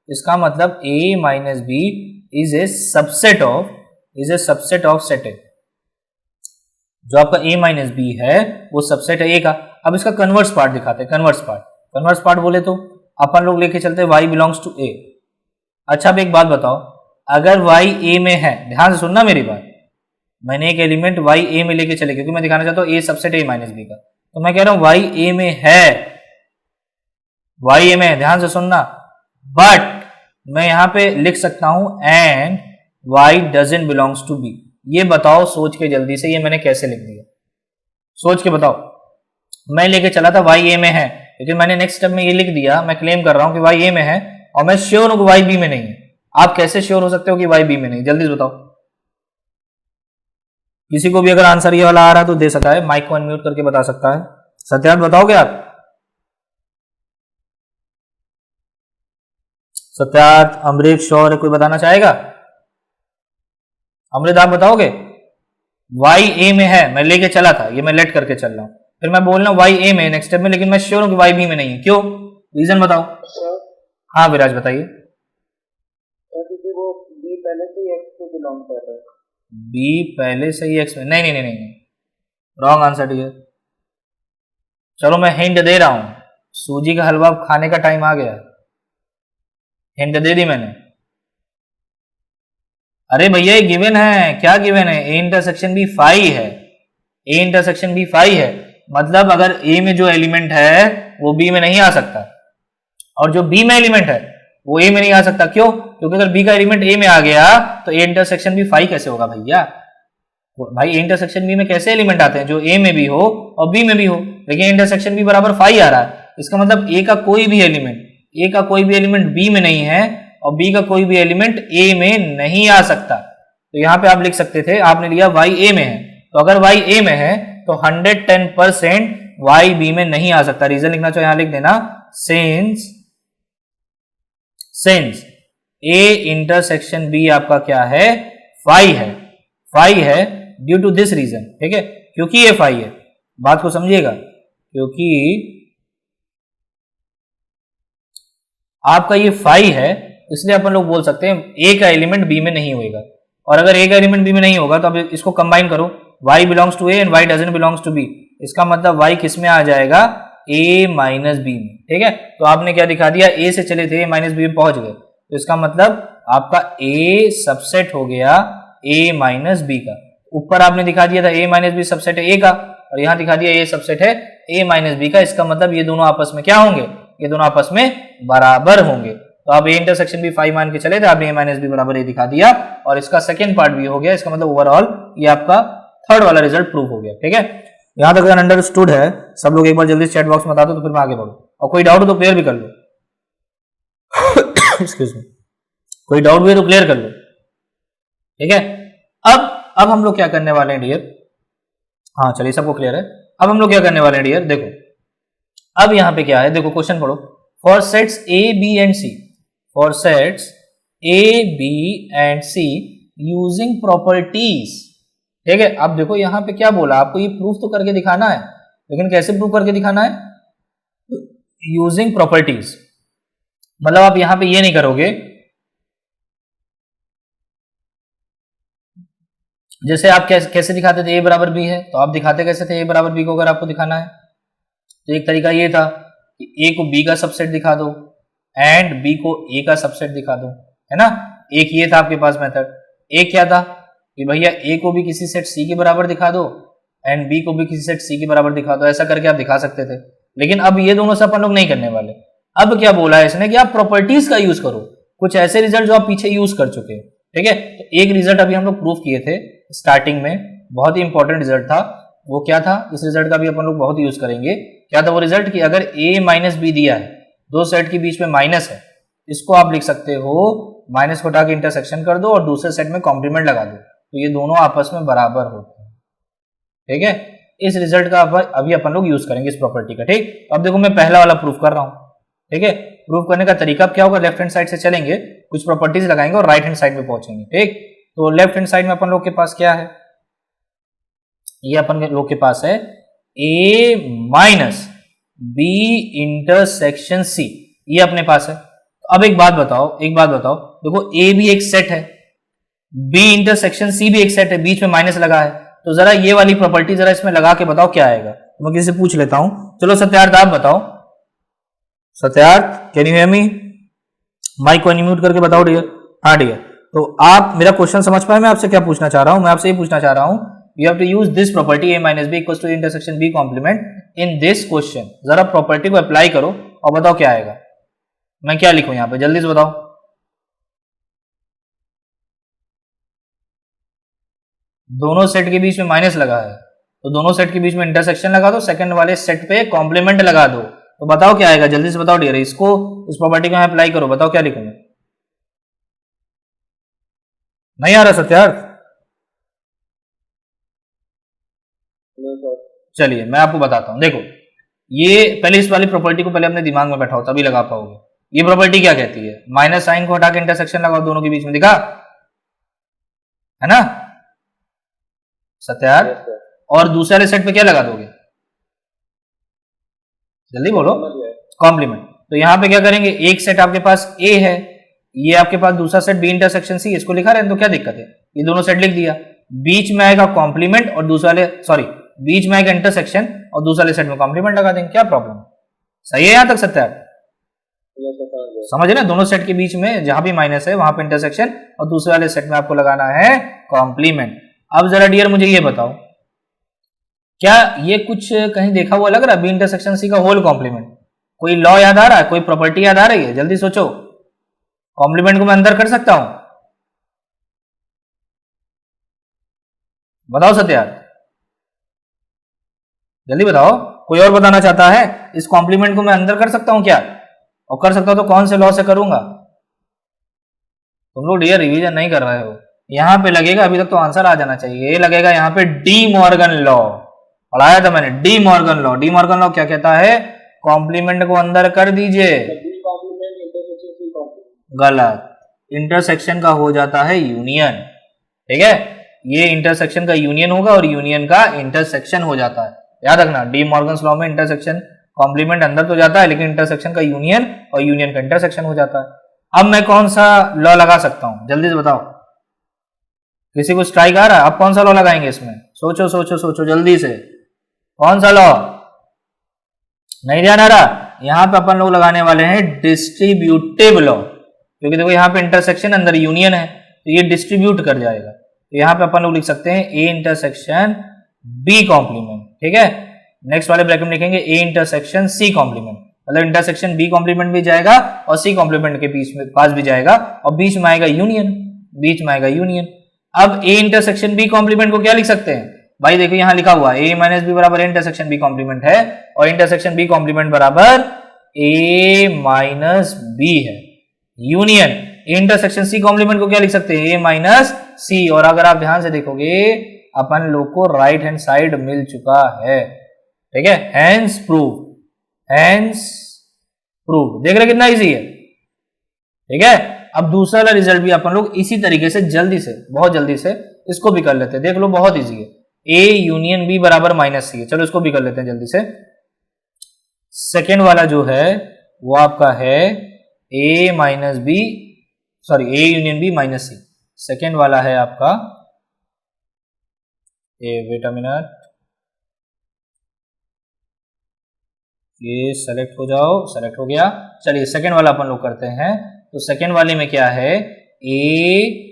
इसका मतलब a minus B is a subset of set A. जो आपका a माइनस बी है वो सबसेट है a का। अब इसका कन्वर्स पार्ट दिखाते हैं, कन्वर्स पार्ट बोले तो अपन लोग लेके चलते हैं y बिलोंग्स टू a। अच्छा, अब एक बात बताओ, अगर y a में है, ध्यान से सुनना मेरी बात, मैंने एक एलिमेंट y a में लेके चले क्योंकि मैं दिखाना चाहता हूं a subset a minus B का, तो मैं कह रहा हूं y a में है, y a में है, ध्यान से सुनना, बट मैं यहां पे लिख सकता हूं and y doesn't belongs to b। ये बताओ सोच के जल्दी से, ये मैंने कैसे लिख दिया, सोच के बताओ। मैं लेके चला था y a में है, लेकिन मैंने नेक्स्ट स्टेप में ये लिख दिया, मैं क्लेम कर रहा हूं कि y a में है और मैं श्योर हूं कि y b में नहीं है। आप कैसे श्योर हो सकते हो कि y b में नहीं, जल्दी से बताओ। किसी को भी अगर आंसर ये वाला आ रहा है तो दे सकता है, माइक को अनम्यूट करके बता सकता है। सत्यार्थ बताओगे आप? सत्यार्थ, अमरीश, श्योर है, कोई बताना चाहेगा? अमृत आप बताओगे? y a में है, मैं लेके चला था, ये मैं लेट करके चल रहा हूं, फिर मैं बोल रहा हूं y a में नेक्स्ट स्टेप में, लेकिन मैं श्योर हूं कि y b में नहीं है, क्यों, रीजन बताओ। हाँ विराज बताइए। क्योंकि वो b पहले से ही x को बिलोंग कर रहा है। b पहले से ही x में, नहीं, रॉन्ग आंसर डियर। चलो मैं हिंट दे रहा हूं, सूजी का हलवा खाने का टाइम आ गया, हिंट दे दी मैंने। अरे भैया ये गिवन है, क्या गिवन है, a इंटरसेक्शन b फाई है, a इंटरसेक्शन b फाई है, मतलब अगर a में जो एलिमेंट है वो b में नहीं आ सकता, और जो b में एलिमेंट है वो a में नहीं आ सकता। क्यों? क्योंकि अगर b का एलिमेंट a में आ गया तो a इंटरसेक्शन b फाई कैसे होगा भैया? भाई a इंटरसेक्शन b में कैसे एलिमेंट आते हैं, जो a में भी हो और b में भी हो, लेकिन इंटरसेक्शन b बराबर फाई आ रहा है, इसका मतलब a का कोई भी एलिमेंट b में नहीं है और b का कोई भी एलिमेंट a में नहीं आ सकता। तो यहाँ पे आप लिख सकते थे, आपने लिया y a में है, तो अगर y a में है तो 110% y b में नहीं आ सकता। रीजन लिखना चाहिए, यहां लिख देना, सिंस a इंटरसेक्शन b आपका क्या है, फाई है ड्यू टू दिस रीजन। ठीक है, क्योंकि ये फाई है, बात को समझिएगा, क्योंकि आपका ये फाई है, इसलिए अपन लोग बोल सकते हैं a का एलिमेंट b में नहीं होगा। और अगर a का एलिमेंट b में नहीं होगा तो अब इसको कंबाइन करो, y belongs to a and y doesn't belongs to b, इसका मतलब y किस में आ जाएगा, ए माइनस बी में, ठीक है। तो आपने क्या दिखा दिया, ए से चले थे, ए माइनस बी में पहुंच गए, तो इसका मतलब आपका ए सबसेट हो गया ए माइनस बी का। ऊपर आपने दिखा दिया था ए माइनस बी सबसेट है ए का, और यहाँ दिखा दिया ए सबसेट है ए माइनस बी का। इसका मतलब ये दोनों आपस में क्या होंगे, ये दोनों आपस में बराबर होंगे। तो आप ए इंटरसेक्शन भी 5 मान के चले थे, आपने ए माइनस बी बराबर ए दिखा दिया, और इसका सेकंड पार्ट भी हो गया। इसका मतलब ओवरऑल ये आपका थर्ड वाला रिजल्ट प्रूव हो गया, ठीक है। यहां तक अगर अंडरस्टूड है, सब लोग एक बार जल्दी चैट बॉक्स में बता दो, तो फिर मैं आगे बढ़ूं, और कोई डाउट हो तो क्लियर भी कर लो। एक्सक्यूज मी, कोई डाउट भी है तो क्लियर कर लो, ठीक है। अब हम लोग क्या करने वाले हैं डियर, हाँ चलिए सबको क्लियर है। अब हम लोग क्या करने वाले हैं डियर, देखो अब यहाँ पे क्या है, देखो क्वेश्चन पढ़ो। For sets A B and C, for sets A B and C using properties, ठीक है। अब देखो यहाँ पे क्या बोला, आपको ये प्रूफ तो करके दिखाना है, लेकिन कैसे प्रूफ करके दिखाना है, यूजिंग प्रॉपर्टीज। मतलब आप यहां पे ये नहीं करोगे, जैसे आप कैसे दिखाते थे ए बराबर बी है, तो आप दिखाते कैसे थे ए बराबर बी को, अगर आपको दिखाना है तो एक तरीका ये था कि ए को बी का सबसेट दिखा दो एंड बी को ए का सबसेट दिखा दो, है ना। एक ये था आपके पास मेथड। एक क्या था कि भैया ए को भी किसी सेट सी के बराबर दिखा दो एंड बी को भी किसी सेट सी के बराबर दिखा दो, ऐसा करके आप दिखा सकते थे। लेकिन अब ये दोनों से अपन लोग नहीं करने वाले। अब क्या बोला है इसने कि आप प्रॉपर्टीज का यूज करो, कुछ ऐसे रिजल्ट जो आप पीछे यूज कर चुके हो, ठीक है। तो एक रिजल्ट अभी हम लोग प्रूफ किए थे स्टार्टिंग में, बहुत ही इंपॉर्टेंट रिजल्ट था। वो क्या था, इस रिजल्ट का भी अपन लोग बहुत यूज करेंगे। क्या था वो रिजल्ट कि अगर ए माइनस बी दिया है, दो सेट के बीच में माइनस है, इसको आप लिख सकते हो माइनस को हटा के इंटरसेक्शन कर दो और दूसरे सेट में कॉम्प्लीमेंट लगा दो, तो ये दोनों आपस में बराबर होते हैं, ठीक है। इस रिजल्ट का अभी अपन लोग यूज करेंगे इस प्रॉपर्टी का, ठीक। अब देखो मैं पहला वाला प्रूफ कर रहा हूं, ठीक है। प्रूफ करने का तरीका क्या होगा, लेफ्ट हैंड साइड से चलेंगे, कुछ प्रॉपर्टीज लगाएंगे और राइट हैंड साइड में पहुंचेंगे, ठीक। तो लेफ्ट हैंड साइड में अपन लोग के पास क्या है, ये अपन लोग के पास है ए माइनस बी इंटरसेक्शन सी, ये अपने पास है। अब एक बात बताओ, देखो ए भी एक सेट है, बी इंटरसेक्शन सी भी एक सेट है, बीच में माइनस लगा है, तो जरा ये वाली प्रॉपर्टी जरा इसमें लगा के बताओ क्या आएगा। तो मैं किसी से पूछ लेता हूं, चलो सत्यार्थ आप बताओ। Satyarth can you hear me, mic को अनम्यूट करके बताओ डियर। हाँ डियर, तो आप मेरा क्वेश्चन समझ पाए, मैं आपसे क्या पूछना चाह रहा हूं, मैं आपसे ये पूछना चाह रहा हूं, you have to use this property a minus B equals to intersection b complement in this question. जरा प्रॉपर्टी को अप्लाई करो और बताओ क्या आएगा। मैं क्या लिखूं यहां पे, जल्दी से बताओ। दोनों सेट के बीच में माइनस लगा है, तो दोनों सेट के बीच में इंटरसेक्शन लगा दो, सेकंड वाले सेट पे कॉम्प्लीमेंट लगा दो, तो बताओ क्या आएगा, जल्दी से बताओ डियर। इसको, इस प्रॉपर्टी को मैं अप्लाई करो, बताओ क्या लिखूंगा। नहीं आ रहा सत्यार्थ, चलिए मैं आपको बताता हूं। देखो ये पहले इस वाली प्रॉपर्टी को पहले अपने दिमाग में बैठाओ, तभी लगा पाओगे। ये प्रॉपर्टी क्या कहती है, माइनस साइन को हटा के इंटरसेक्शन लगाओ दोनों के बीच में, दिखा है ना सत्यार्थ। और दूसरे वाले सेट पे क्या लगा दोगे, जल्दी बोलो, कॉम्प्लीमेंट। तो यहां पे क्या करेंगे, एक सेट आपके पास ए है, ये आपके पास दूसरा सेट बी इंटरसेक्शन सी, इसको लिखा रहे तो क्या दिक्कत है, ये दोनों सेट लिख दिया। बीच में आएगा कॉम्प्लीमेंट और दूसरे वाले, सॉरी बीच में आएगा इंटरसेक्शन और दूसरे वाले सेट में कॉम्प्लीमेंट लगा देंगे, क्या प्रॉब्लम। सही है यहां तक सत्यार्थ, समझ ना। दोनों सेट के बीच में जहां भी माइनस है वहां पे इंटरसेक्शन और दूसरे वाले सेट में आपको लगाना है कॉम्प्लीमेंट। अब जरा डियर मुझे ये बताओ, क्या ये कुछ कहीं देखा हुआ लग रहा है, बी इंटरसेक्शन सी का होल कॉम्प्लीमेंट, कोई लॉ याद आ रहा है, कोई प्रॉपर्टी याद आ रही है, जल्दी सोचो। कॉम्प्लीमेंट को मैं अंदर कर सकता हूं, बताओ सत्यार्थ, जल्दी बताओ। कोई और बताना चाहता है, इस कॉम्प्लीमेंट को मैं अंदर कर सकता हूं क्या, और कर सकता हूं तो कौन से लॉ से करूंगा। तुम लोग डियर रिवीजन नहीं कर रहे हो, यहां पे लगेगा, अभी तक तो आंसर आ जाना चाहिए, ये लगेगा यहां पे डी मॉर्गन लॉ, पढ़ाया था मैंने, De Morgan law. De Morgan law क्या कहता है, कॉम्प्लीमेंट को अंदर कर दीजिए, गलत, इंटरसेक्शन का हो जाता है यूनियन, ठीक है। ये इंटरसेक्शन का यूनियन होगा और यूनियन का इंटरसेक्शन हो जाता है, याद रखना। डी मॉर्गन्स लॉ में इंटरसेक्शन कॉम्प्लीमेंट अंदर तो जाता है, लेकिन इंटरसेक्शन का यूनियन और यूनियन का इंटरसेक्शन हो जाता है। अब मैं कौन सा लॉ लगा सकता हूं, जल्दी से बताओ, किसी को स्ट्राइक आ रहा है, आप कौन सा लॉ लगाएंगे इसमें, सोचो सोचो सोचो जल्दी से, कौन सा लॉ, नहीं ध्यान आ रहा, यहाँ पे अपन लोग लगाने वाले हैं डिस्ट्रीब्यूटिव लॉ, क्योंकि देखो यहाँ पे इंटरसेक्शन अंदर यूनियन है तो ये डिस्ट्रीब्यूट कर जाएगा। तो यहाँ पे अपन लोग लिख सकते हैं ए इंटरसेक्शन बी कॉम्प्लीमेंट, ठीक है। नेक्स्ट वाले ब्रैकेट में लिखेंगे ए इंटरसेक्शन सी कॉम्प्लीमेंट, मतलब इंटरसेक्शन बी कॉम्प्लीमेंट भी जाएगा और सी कॉम्प्लीमेंट के बीच में पास भी जाएगा और बीच में आएगा यूनियन, बीच में आएगा यूनियन। अब ए इंटरसेक्शन बी कॉम्प्लीमेंट को क्या लिख सकते हैं भाई, देखो यहाँ लिखा हुआ ए माइनस बी बराबर इंटरसेक्शन बी कॉम्प्लीमेंट है और इंटरसेक्शन बी कॉम्प्लीमेंट बराबर ए माइनस बी है। यूनियन इंटरसेक्शन सी कॉम्प्लीमेंट को क्या लिख सकते हैं, ए माइनस सी। और अगर आप ध्यान से देखोगे अपन लोग को राइट हैंड साइड मिल चुका है, ठीक है। हैंस प्रूव, हैंस प्रूव, देख रहे कितना इजी है, ठीक है। अब दूसरा वाला रिजल्ट भी अपन लोग इसी तरीके से जल्दी से, बहुत जल्दी से इसको भी कर लेते हैं, देख लो बहुत इजी है। ए यूनियन बी बराबर माइनस सी है, चलो इसको भी कर लेते हैं जल्दी से। सेकेंड वाला जो है वो आपका है A minus B, sorry A union B minus C. Second वाला है आपका ए, वेट अ मिनट, ये सेलेक्ट हो जाओ, सेलेक्ट हो गया। चलिए सेकेंड वाला अपन लोग करते हैं। तो सेकेंड वाले में क्या है, ए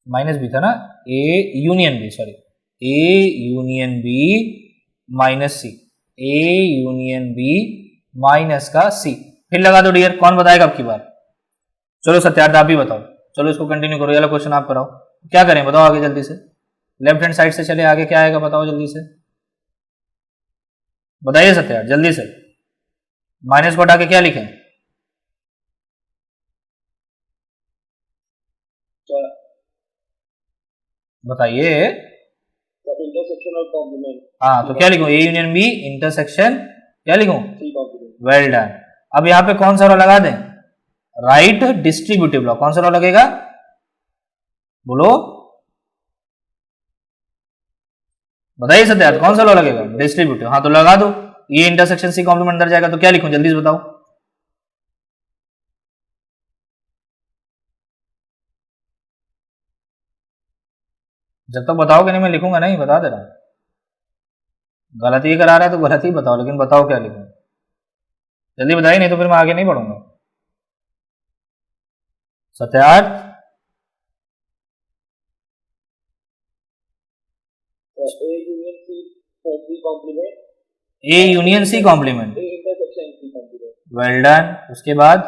माइनस बी था ना, A union B, sorry A union B minus C, A union B minus का सी। फिर लगा दो डियर, कौन बताएगा अब की बार, चलो सत्यार्थ आप ही बताओ, चलो इसको कंटिन्यू करो, ये वाला क्वेश्चन आप कराओ, क्या करें बताओ आगे जल्दी से। लेफ्ट हैंड साइड से चले आगे, क्या आएगा बताओ जल्दी से, बताइए सत्यार्थ जल्दी से। माइनस को हटा के क्या लिखें, बताइए। इंटरसेक्शन और कॉम्प्लीमेंट, हाँ तो क्या लिखूं, ए यूनियन बी इंटरसेक्शन, क्या लिखूं, सी कॉम्प्लीमेंट। Well done. अब यहां पे कौन सा लॉ लगा दें, राइट डिस्ट्रीब्यूटिव लॉ। कौन सा लॉ लगेगा बोलो, बताइए सत्यार्थ कौन सा लॉ लगेगा, डिस्ट्रीब्यूटिव। हाँ तो लगा दो, ये इंटरसेक्शन सी कॉम्प्लीमेंट अंदर जाएगा तो क्या लिखूं जल्दी से बताओ। जब तक बताओगे नहीं मैं लिखूंगा नहीं, बता दे रहा हूं। गलती ही करा रहा है तो गलती ही बताओ, लेकिन बताओ क्या लिखूं, जल्दी बताइए नहीं तो फिर मैं आगे नहीं बढ़ूंगा। Satyarth A union C complement, A union C complement, A intersection C complement, well done. उसके बाद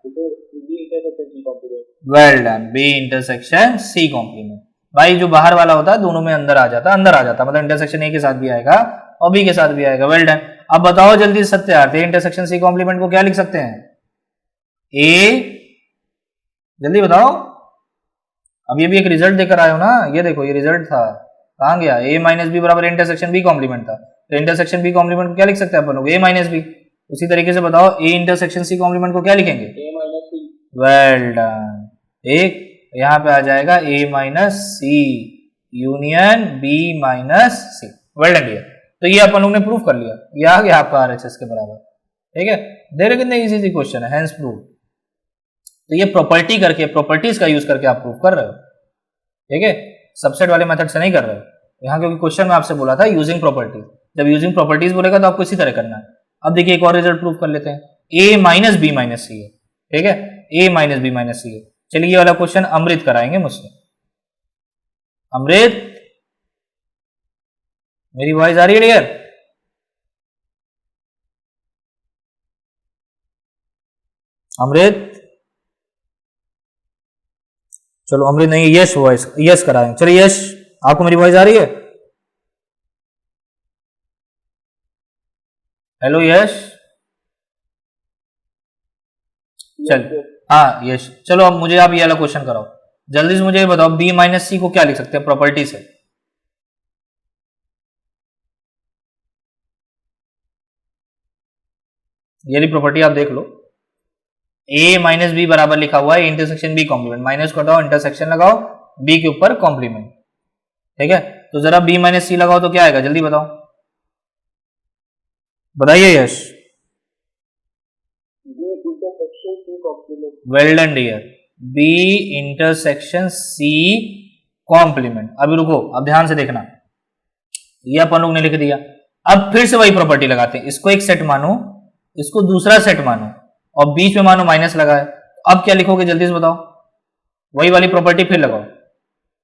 B intersection C complement, well done, B intersection C complement. भाई जो बाहर वाला होता है दोनों में अंदर आ जाता, अंदर आ जाता, मतलब इंटरसेक्शन ए के साथ भी आएगा और बी के साथ भी आएगा, वेल डन। अब बताओ जल्दी Satyarth, A intersection C complement को क्या लिख सकते हैं, ए, जल्दी बताओ। अब ये भी एक रिजल्ट देकर आए हो ना, ये देखो ये रिजल्ट था, कहां गया, ए माइनस बी बराबर इंटरसेक्शन बी कॉम्प्लीमेंट था, तो इंटरसेक्शन बी कॉम्प्लीमेंट को क्या लिख सकते हैं अपन लोग, ए माइनस बी। उसी तरीके से बताओ ए इंटरसेक्शन सी कॉम्प्लीमेंट को क्या लिखेंगे, ए माइनस सी, वेल डन। एक यहां पे आ जाएगा ए माइनस सी यूनियन बी माइनस सी, वेल डन डियर। तो ये अपन लोग ने प्रूफ कर लिया, ये आ गया आपका आरएचएस के बराबर, ठीक है। देख रहे कितने इजी क्वेश्चन है, हैंस प्रूफ। तो ये प्रॉपर्टी करके, प्रॉपर्टीज का यूज करके आप प्रूफ कर रहे हो, ठीक है, सबसेट वाले मेथड से नहीं कर रहे हो यहाँ, क्योंकि क्वेश्चन में आपसे बोला था यूजिंग प्रॉपर्टीज, जब यूजिंग प्रॉपर्टीज बोलेगा तो आपको इसी तरह करना है। अब देखिए एक और रिजल्ट प्रूफ कर लेते हैं, ए माइनस बी माइनस सी है, ठीक है, ए माइनस बी माइनस सी है। चलिए ये वाला क्वेश्चन अमृत कराएंगे मुझसे। अमृत मेरी वॉइस आ रही है डियर, अमृत, चलो अमृत नहीं, यश वॉइस, यश कराएंगे। चलिए यश, आपको मेरी वॉइस आ रही है, हेलो यश, चल हाँ यश, चलो अब मुझे आप ये वाला क्वेश्चन कराओ जल्दी से, मुझे ये बताओ बी माइनस सी को क्या लिख सकते हैं प्रॉपर्टी से, ये प्रॉपर्टी आप देख लो, ए माइनस बी बराबर लिखा हुआ है इंटरसेक्शन बी कॉम्प्लीमेंट, माइनस को हटाओ इंटरसेक्शन लगाओ बी के ऊपर कॉम्प्लीमेंट, ठीक है। तो जरा बी माइनस सी लगाओ तो क्या आएगा जल्दी बताओ, बताइए Yash. Well done dear, B intersection C complement. अभी रुको, अब ध्यान से देखना, ये अपन लोग ने लिख दिया, अब फिर से वही प्रॉपर्टी लगाते हैं, इसको एक सेट मानो, इसको दूसरा सेट मानो और बीच में मानो माइनस लगाए। अब क्या लिखोगे जल्दी से बताओ, वही वाली प्रॉपर्टी फिर लगाओ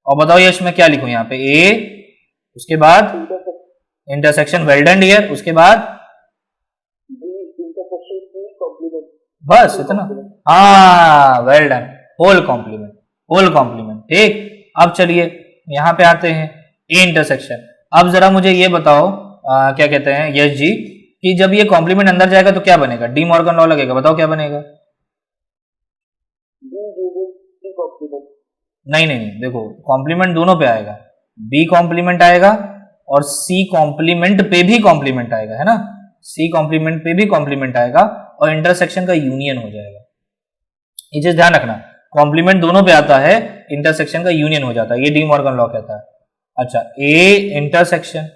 और बताओ यश मैं क्या लिखूं यहाँ पे, ए उसके बाद इंटरसेक्शन, वेल डन डियर, उसके बाद बस इतना, हाँ well done, whole complement, whole complement. ठीक, अब चलिए यहाँ पे आते हैं ए इंटरसेक्शन। अब जरा मुझे ये बताओ क्या कहते हैं यश जी कि जब ये कॉम्प्लीमेंट अंदर जाएगा तो क्या बनेगा, डी मॉर्गन लॉ लगेगा, बताओ क्या बनेगा। नहीं नहीं नहीं, देखो कॉम्प्लीमेंट दोनों पे आएगा, बी कॉम्प्लीमेंट आएगा और सी कॉम्प्लीमेंट पे भी कॉम्प्लीमेंट आएगा, है ना, सी कॉम्प्लीमेंट पे भी कॉम्प्लीमेंट आएगा और इंटरसेक्शन का यूनियन हो जाएगा। ये चीज ध्यान रखना, कॉम्प्लीमेंट दोनों पे आता है, इंटरसेक्शन का यूनियन हो जाता है, ये डी मॉर्गन लॉ कहता है। अच्छा, ए इंटरसेक्शन,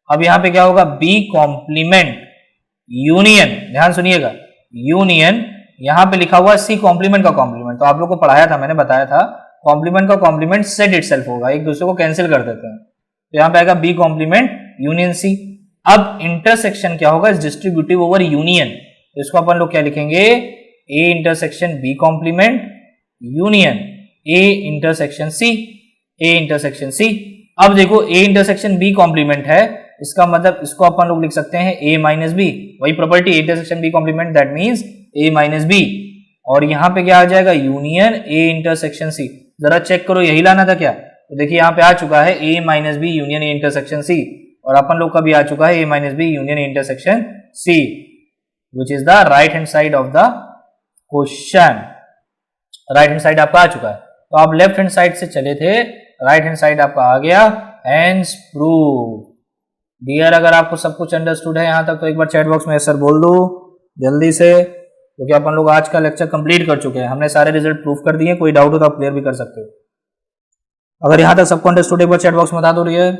अब यहां पे क्या होगा, बी कॉम्प्लीमेंट यूनियन, ध्यान सुनिएगा, यूनियन, यहां पे लिखा हुआ सी कॉम्प्लीमेंट का कॉम्प्लीमेंट, तो आप लोग को पढ़ाया था, मैंने बताया था कॉम्प्लीमेंट का कॉम्प्लीमेंट सेट इटसेल्फ होगा, एक दूसरे को कैंसिल कर देते हैं, तो यहां पे आएगा बी कॉम्प्लीमेंट यूनियन सी। अब इंटरसेक्शन क्या होगा, इस डिस्ट्रीब्यूटिव ओवर यूनियन, इसको अपन लोग क्या लिखेंगे, A intersection B complement union A intersection C, A intersection C. अब देखो ए इंटरसेक्शन बी कॉम्प्लीमेंट है, इसका मतलब इसको अपन लोग लिख सकते हैं ए माइनस बी, वही property A intersection B complement, that means A minus B, और यहां पे क्या आ जाएगा, यूनियन ए इंटरसेक्शन सी। जरा चेक करो यही लाना था क्या, तो देखिए यहाँ पे आ चुका है A minus B union A intersection C, और अपन लोग का भी आ चुका है A minus B union A intersection C, which is the right hand side of the question. Right hand side आपका आ चुका है, तो आप लेफ्ट हैंड साइड से चले थे, राइट हैंड साइड आपका आ गया, हैंस प्रूव। डियर अगर आपको सब कुछ अंडरस्टूड है यहाँ तक तो एक बार चैट बॉक्स में सर बोल दो जल्दी से, क्योंकि अपन लोग आज का लेक्चर कंप्लीट कर चुके हैं, हमने सारे रिजल्ट प्रूफ कर दिए, कोई डाउट हो तो आप क्लियर भी कर सकते हो। अगर यहाँ तक सबको अंडरस्टूड एक बार चैट बॉक्स में बता दो डियर।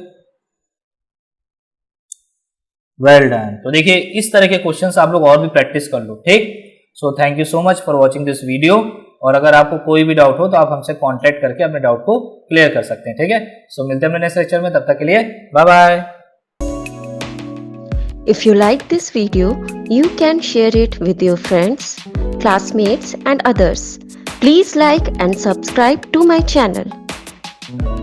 Well done. तो देखिए इस तरह के क्वेश्चंस आप लोग और भी प्रैक्टिस कर लो, ठीक। So thank you so much for watching this video, और अगर आपको कोई भी डाउट हो तो आप हमसे कांटेक्ट करके अपने डाउट को क्लियर कर सकते हैं, ठीक है। सो मिलते हैं नेक्स्ट लेक्चर में, तब तक के लिए bye bye. If you like this video, you can share it with your friends, classmates and others. Please like and subscribe to my channel.